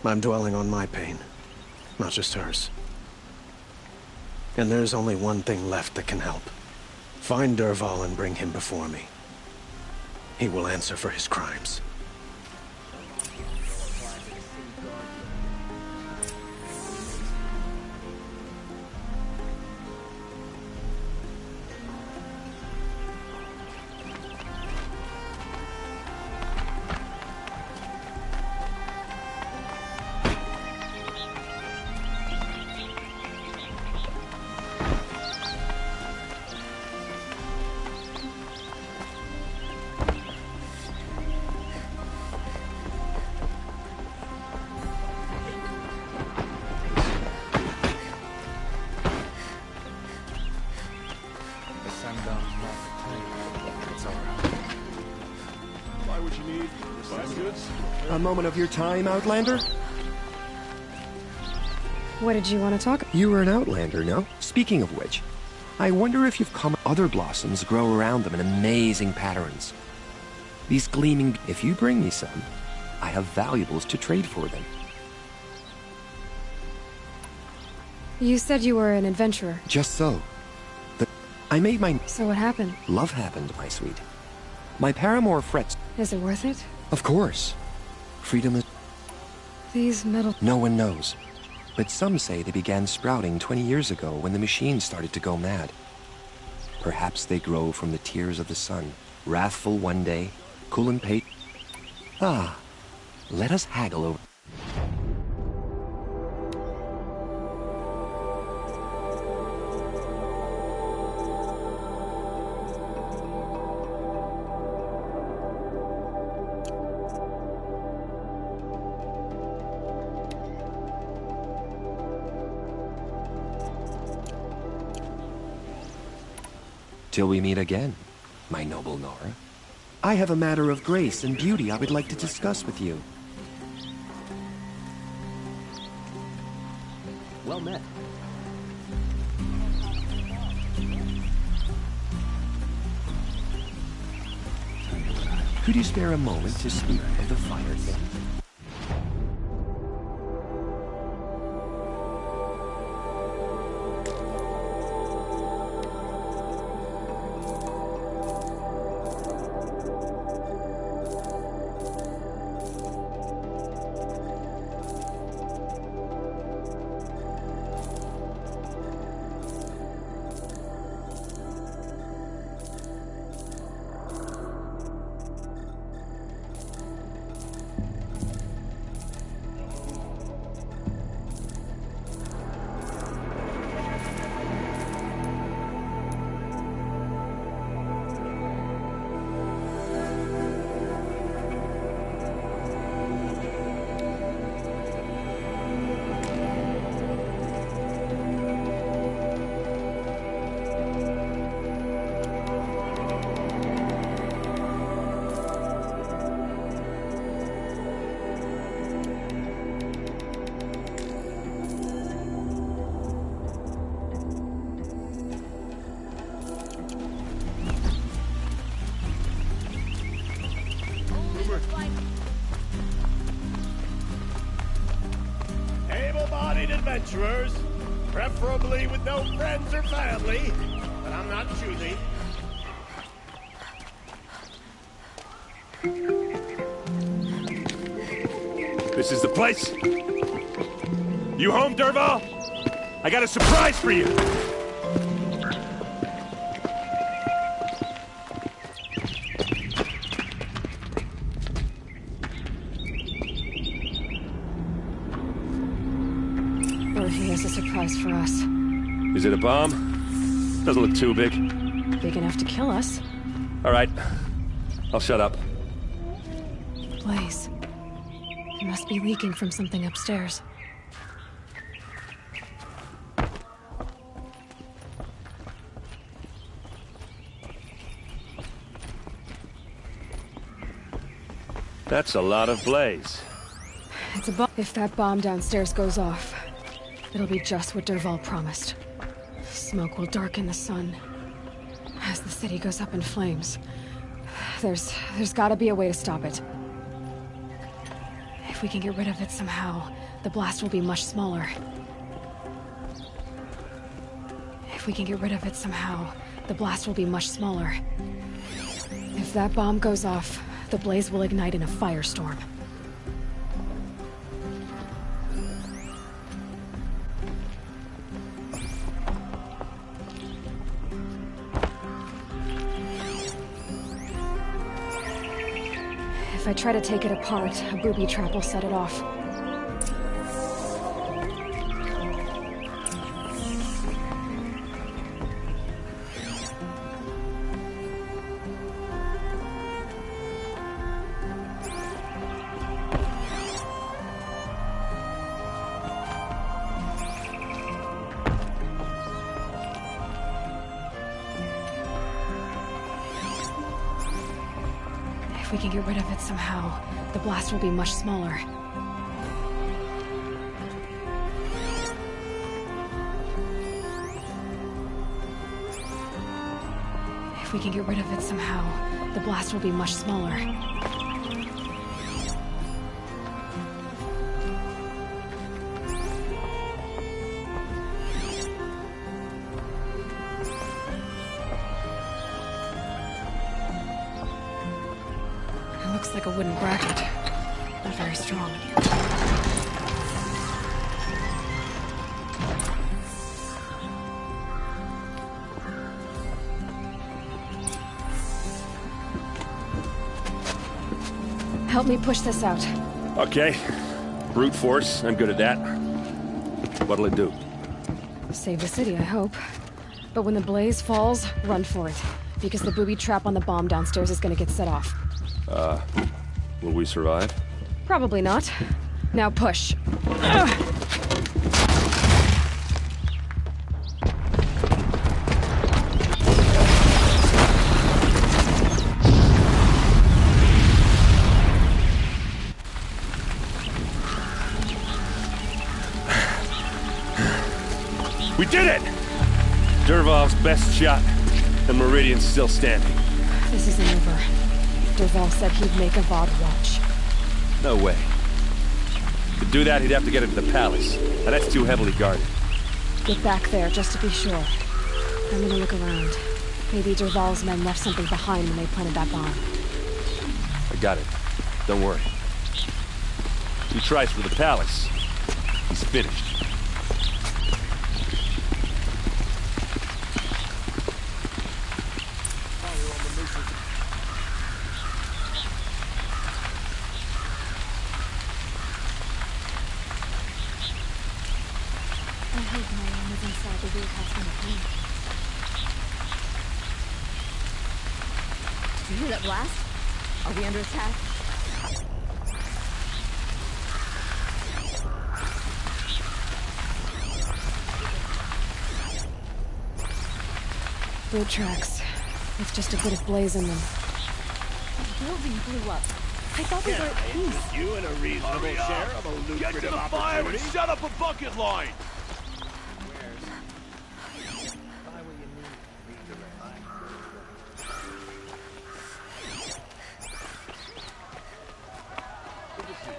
I'm dwelling on my pain, not just hers. And there's only one thing left that can help. Find Dervahl and bring him before me. He will answer for his crimes. A moment of your time, Outlander? What did you want to talk? You were an Outlander, no? Speaking of which, I wonder if you've come... Other blossoms grow around them in amazing patterns. These gleaming... If you bring me some, I have valuables to trade for them. You said you were an adventurer. Just so. I made my... So what happened? Love happened, my sweet. My paramour frets... Is it worth it? Of course. Freedom is... These metal... No one knows. But some say they began sprouting 20 years ago when the machines started to go mad. Perhaps they grow from the tears of the sun, wrathful one day, cool and patient. Ah, let us haggle over... Till we meet again, my noble Nora. I have a matter of grace and beauty I would like to discuss with you. Well met. Could you spare a moment to speak of the Fire King? Able-bodied adventurers, preferably with no friends or family, but I'm not choosy. This is the place? You home, Dervahl? I got a surprise for you! He has a surprise for us. Is it a bomb? Doesn't look too big. Big enough to kill us. All right. I'll shut up. Blaze. It must be leaking from something upstairs. That's a lot of blaze. It's a bomb. If that bomb downstairs goes off, it'll be just what Dervahl promised. Smoke will darken the sun as the city goes up in flames. There's gotta be a way to stop it. If we can get rid of it somehow, the blast will be much smaller. If we can get rid of it somehow, the blast will be much smaller. If that bomb goes off, the blaze will ignite in a firestorm. If I try to take it apart, a booby trap will set it off. If we can get rid of it somehow, the blast will be much smaller. If we can get rid of it somehow, the blast will be much smaller. Looks like a wooden bracket. Not very strong. Help me push this out. Okay. Brute force, I'm good at that. What'll it do? Save the city, I hope. But when the blaze falls, run for it. Because the booby trap on the bomb downstairs is gonna get set off. Will we survive? Probably not. Now push. We did it! Dervahl's best shot, and Meridian's still standing. This isn't over. Dervahl said he'd make a VOD watch. No way. To do that, he'd have to get into the palace, and that's too heavily guarded. Get back there, just to be sure. I'm gonna look around. Maybe Dervahl's men left something behind when they planted that bomb. I got it. Don't worry. He tries for the palace. He's finished. I hope Marianne was inside the wheelhouse when it came. Did you hear that blast? Are we under attack? Boot tracks. With just a bit of blaze in them. The building blew up. I thought we were at peace. You in a reasonable share of a lucrative Get to the fire and set up a bucket line!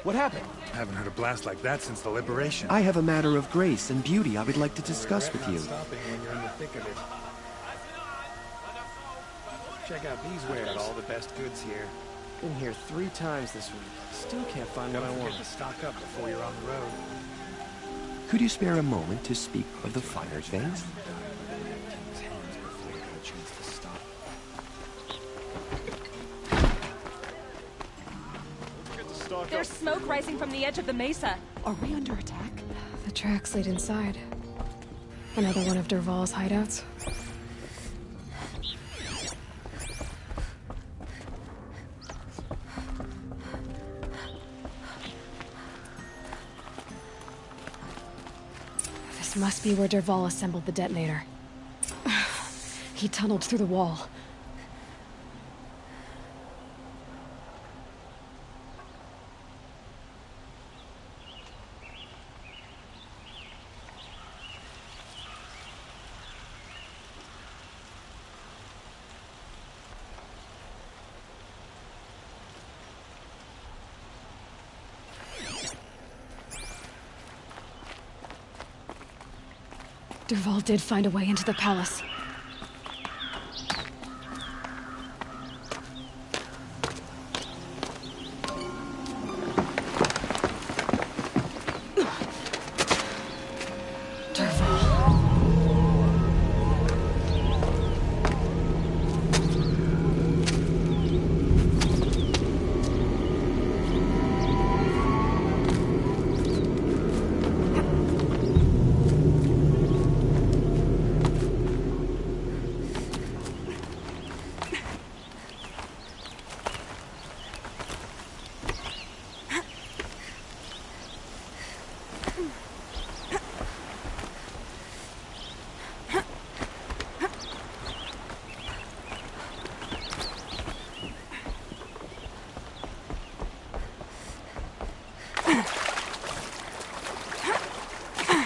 What happened? I haven't heard a blast like that since the liberation. I have a matter of grace and beauty I would like to discuss with you. Stopping when you're in the thick of it. Check out these wares. Got all the best goods here. Been here 3 times this week. Still can't find what I Don't want. forget to stock up before you're on the road. Could you spare a moment to speak of the finer things? There's smoke rising from the edge of the mesa. Are we under attack? The tracks lead inside. Another one of Dervahl's hideouts. This must be where Dervahl assembled the detonator. He tunneled through the wall. Dervahl did find a way into the palace.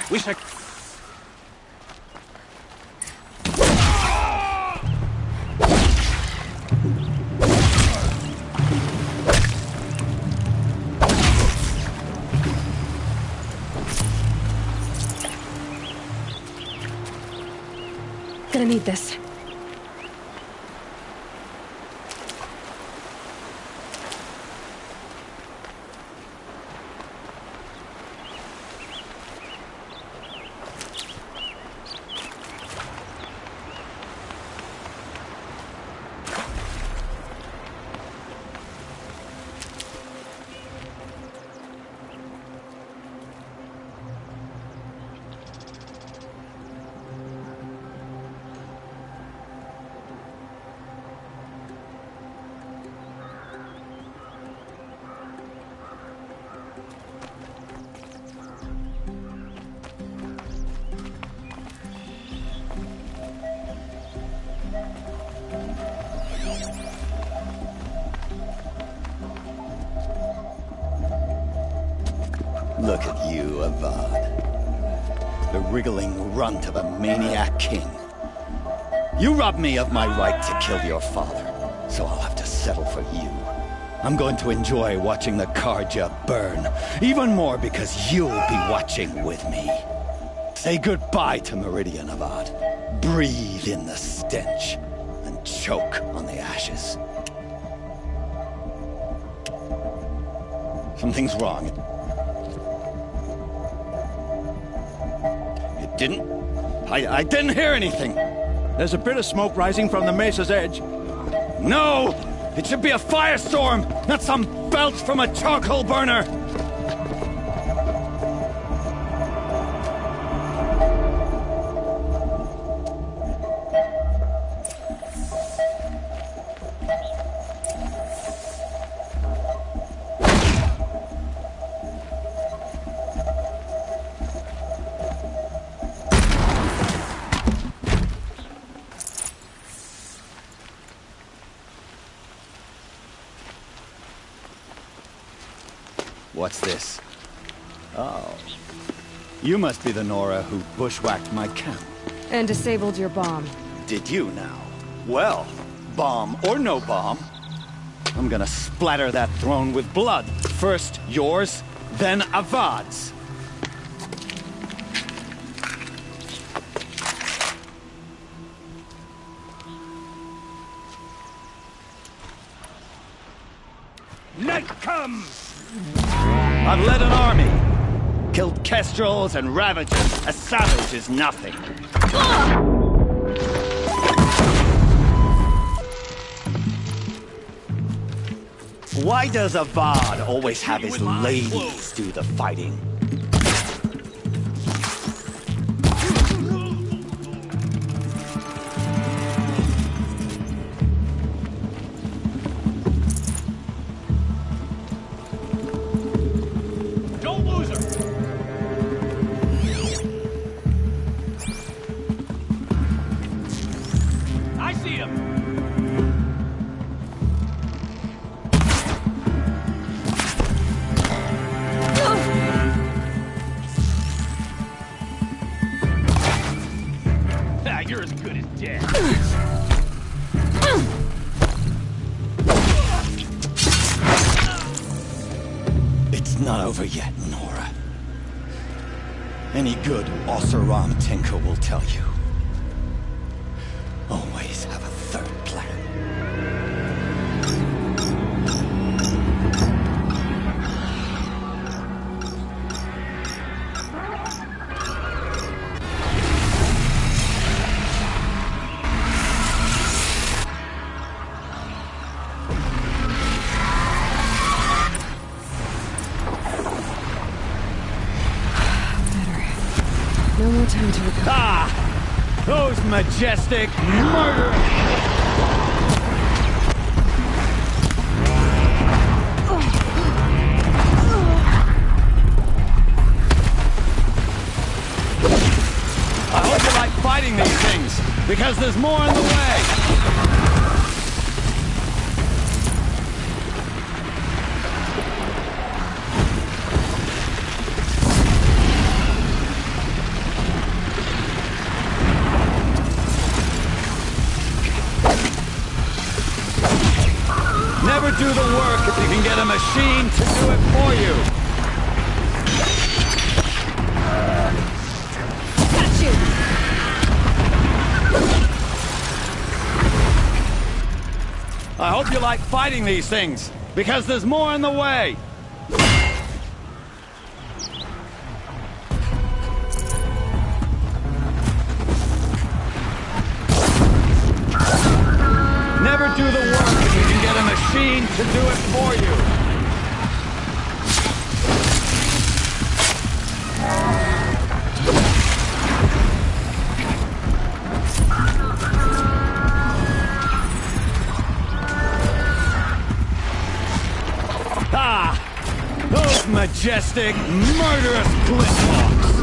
Wish I... Gonna need this. Look at you, Avad. the wriggling runt of a maniac king. You robbed me of my right to kill your father, so I'll have to settle for you. I'm going to enjoy watching the Carja burn, even more because you'll be watching with me. Say goodbye to Meridian, Avad. Breathe in the stench, and choke on the ashes. Something's wrong. It didn't... I didn't hear anything. There's a bit of smoke rising from the mesa's edge. No! It should be a firestorm, not some belch from a charcoal burner! What's this? Oh. You must be the Nora who bushwhacked my camp. And disabled your bomb. Did you now? Well, bomb or no bomb, I'm gonna splatter that throne with blood. First yours, then Avad's. Night comes! I've led an army. Killed kestrels and ravagers. A savage is nothing. Why does Avad always have his ladies do the fighting? You're as good as dead. It's not over yet, Nora. Any good Oseram tinker will tell you. Always have a third plan. No more time to recover. Ah! Those majestic murderers! I hope you like fighting these things, because there's more in the way! Never do the work if you can get a machine to do it for you. Got you! I hope you like fighting these things, because there's more in the way. Never do the work if you can get a machine to do it for you. Ah! Those majestic, murderous glitwalks!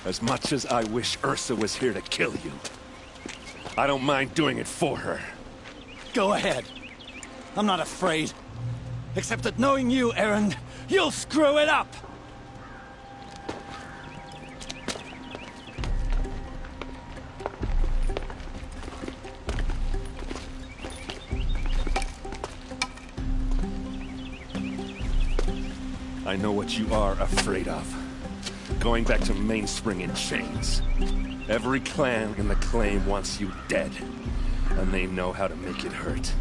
As much as I wish Ursa was here to kill you, I don't mind doing it for her. Go ahead. I'm not afraid. Except that knowing you, Eren, you'll screw it up! I know what you are afraid of. Going back to Mainspring in chains. Every clan in the Claim wants you dead. And they know how to make it hurt.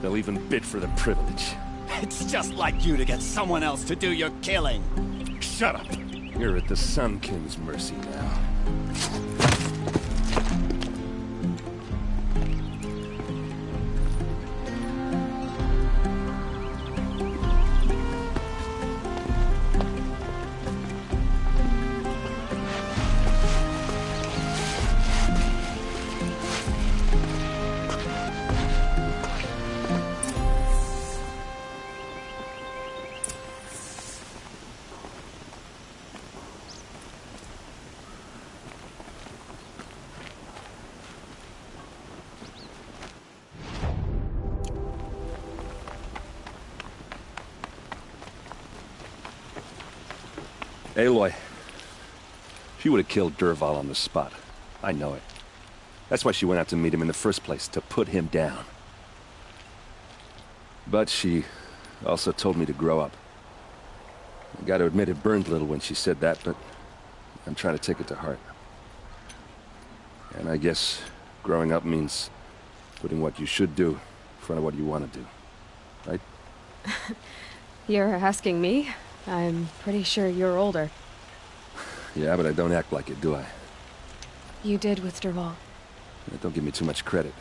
They'll even bid for the privilege. It's just like you to get someone else to do your killing. Shut up! You're at the Sun King's mercy now. Aloy, she would have killed Dervahl on the spot. I know it. That's why she went out to meet him in the first place, to put him down. But she also told me to grow up. I gotta admit it burned a little when she said that, but I'm trying to take it to heart. And I guess growing up means putting what you should do in front of what you want to do. Right? You're asking me? I'm pretty sure you're older. Yeah, but I don't act like it, do I? You did with Dervahl. Don't give me too much credit.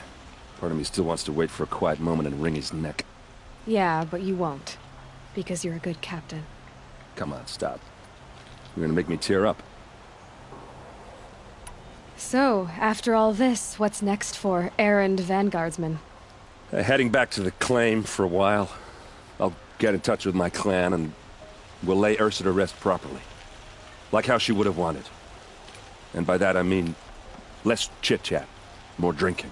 Part of me still wants to wait for a quiet moment and wring his neck. Yeah, but you won't. Because you're a good captain. Come on, stop. You're gonna make me tear up. So, after all this, what's next for Erend Vanguardsman? Heading back to the Claim for a while. I'll get in touch with my clan and we'll lay Ursa to rest properly. Like how she would have wanted. And by that I mean less chit-chat, more drinking.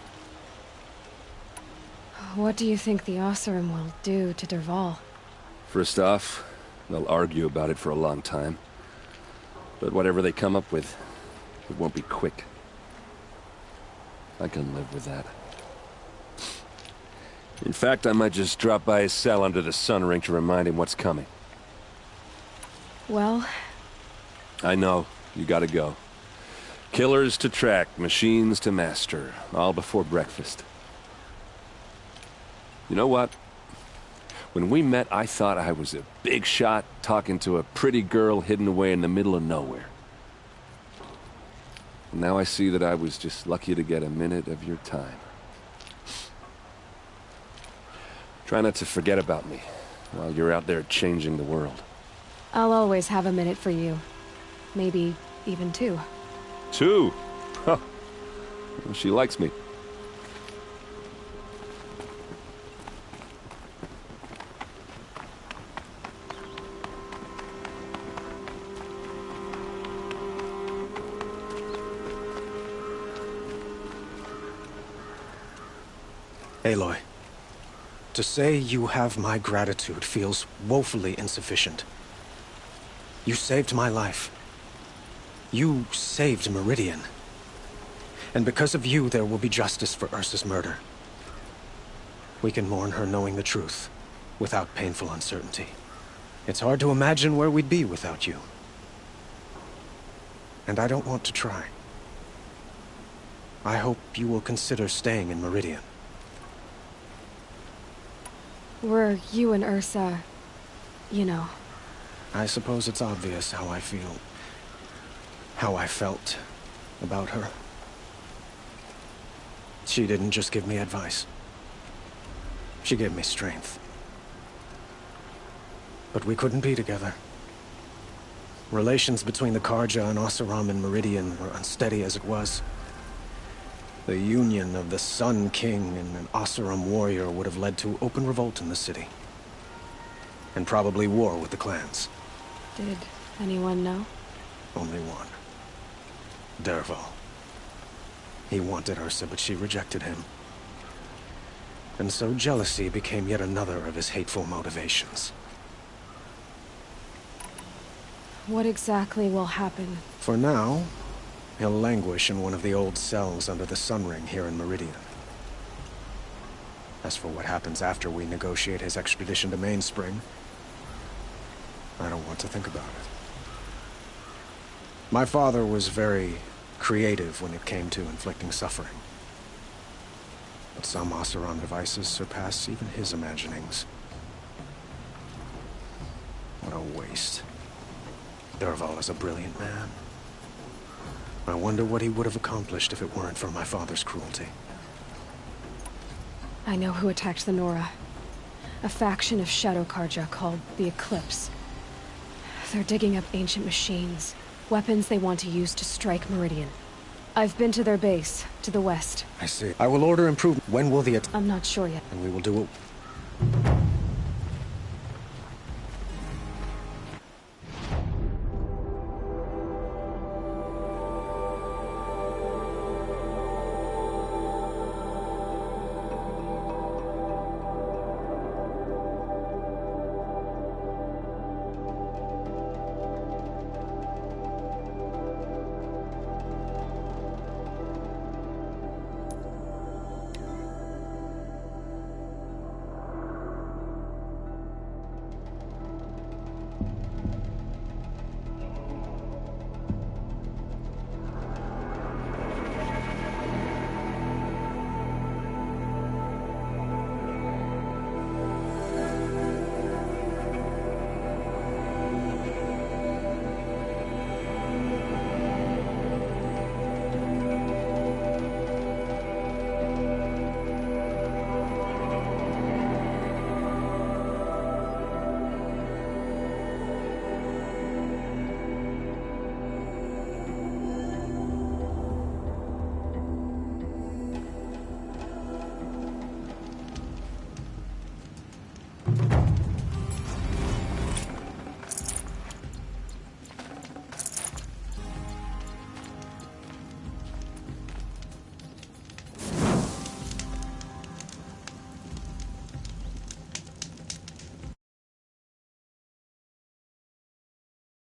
What do you think the Oseram will do to Dervahl? First off, they'll argue about it for a long time. But whatever they come up with, it won't be quick. I can live with that. In fact, I might just drop by his cell under the sun ring to remind him what's coming. Well... I know. You gotta go. Killers to track, machines to master. All before breakfast. You know what? When we met, I thought I was a big shot talking to a pretty girl hidden away in the middle of nowhere. Now I see that I was just lucky to get a minute of your time. Try not to forget about me while you're out there changing the world. I'll always have a minute for you. Maybe even two. Two? Huh. Well, she likes me. Aloy, to say you have my gratitude feels woefully insufficient. You saved my life. You saved Meridian. And because of you, there will be justice for Ursa's murder. We can mourn her knowing the truth, without painful uncertainty. It's hard to imagine where we'd be without you. And I don't want to try. I hope you will consider staying in Meridian. Were you and Ursa... you know... I suppose it's obvious how I feel. How I felt about her. She didn't just give me advice. She gave me strength. But we couldn't be together. Relations between the Carja and Oseram and Meridian were unsteady as it was. The union of the Sun King and an Oseram warrior would have led to open revolt in the city. And probably war with the clans. Did anyone know? Only one. Dervahl. He wanted Ursa, but she rejected him. And so jealousy became yet another of his hateful motivations. What exactly will happen? For now, he'll languish in one of the old cells under the Sun Ring here in Meridian. As for what happens after we negotiate his extradition to Mainspring, I don't want to think about it. My father was very creative when it came to inflicting suffering. But some Oseram devices surpass even his imaginings. What a waste. Dervahl is a brilliant man. I wonder what he would have accomplished if it weren't for my father's cruelty. I know who attacked the Nora. A faction of Shadow Karja called the Eclipse. They're digging up ancient machines, weapons they want to use to strike Meridian. I've been to their base, to the west. I see. I will order improvement. When will the I'm not sure yet. And we will do it.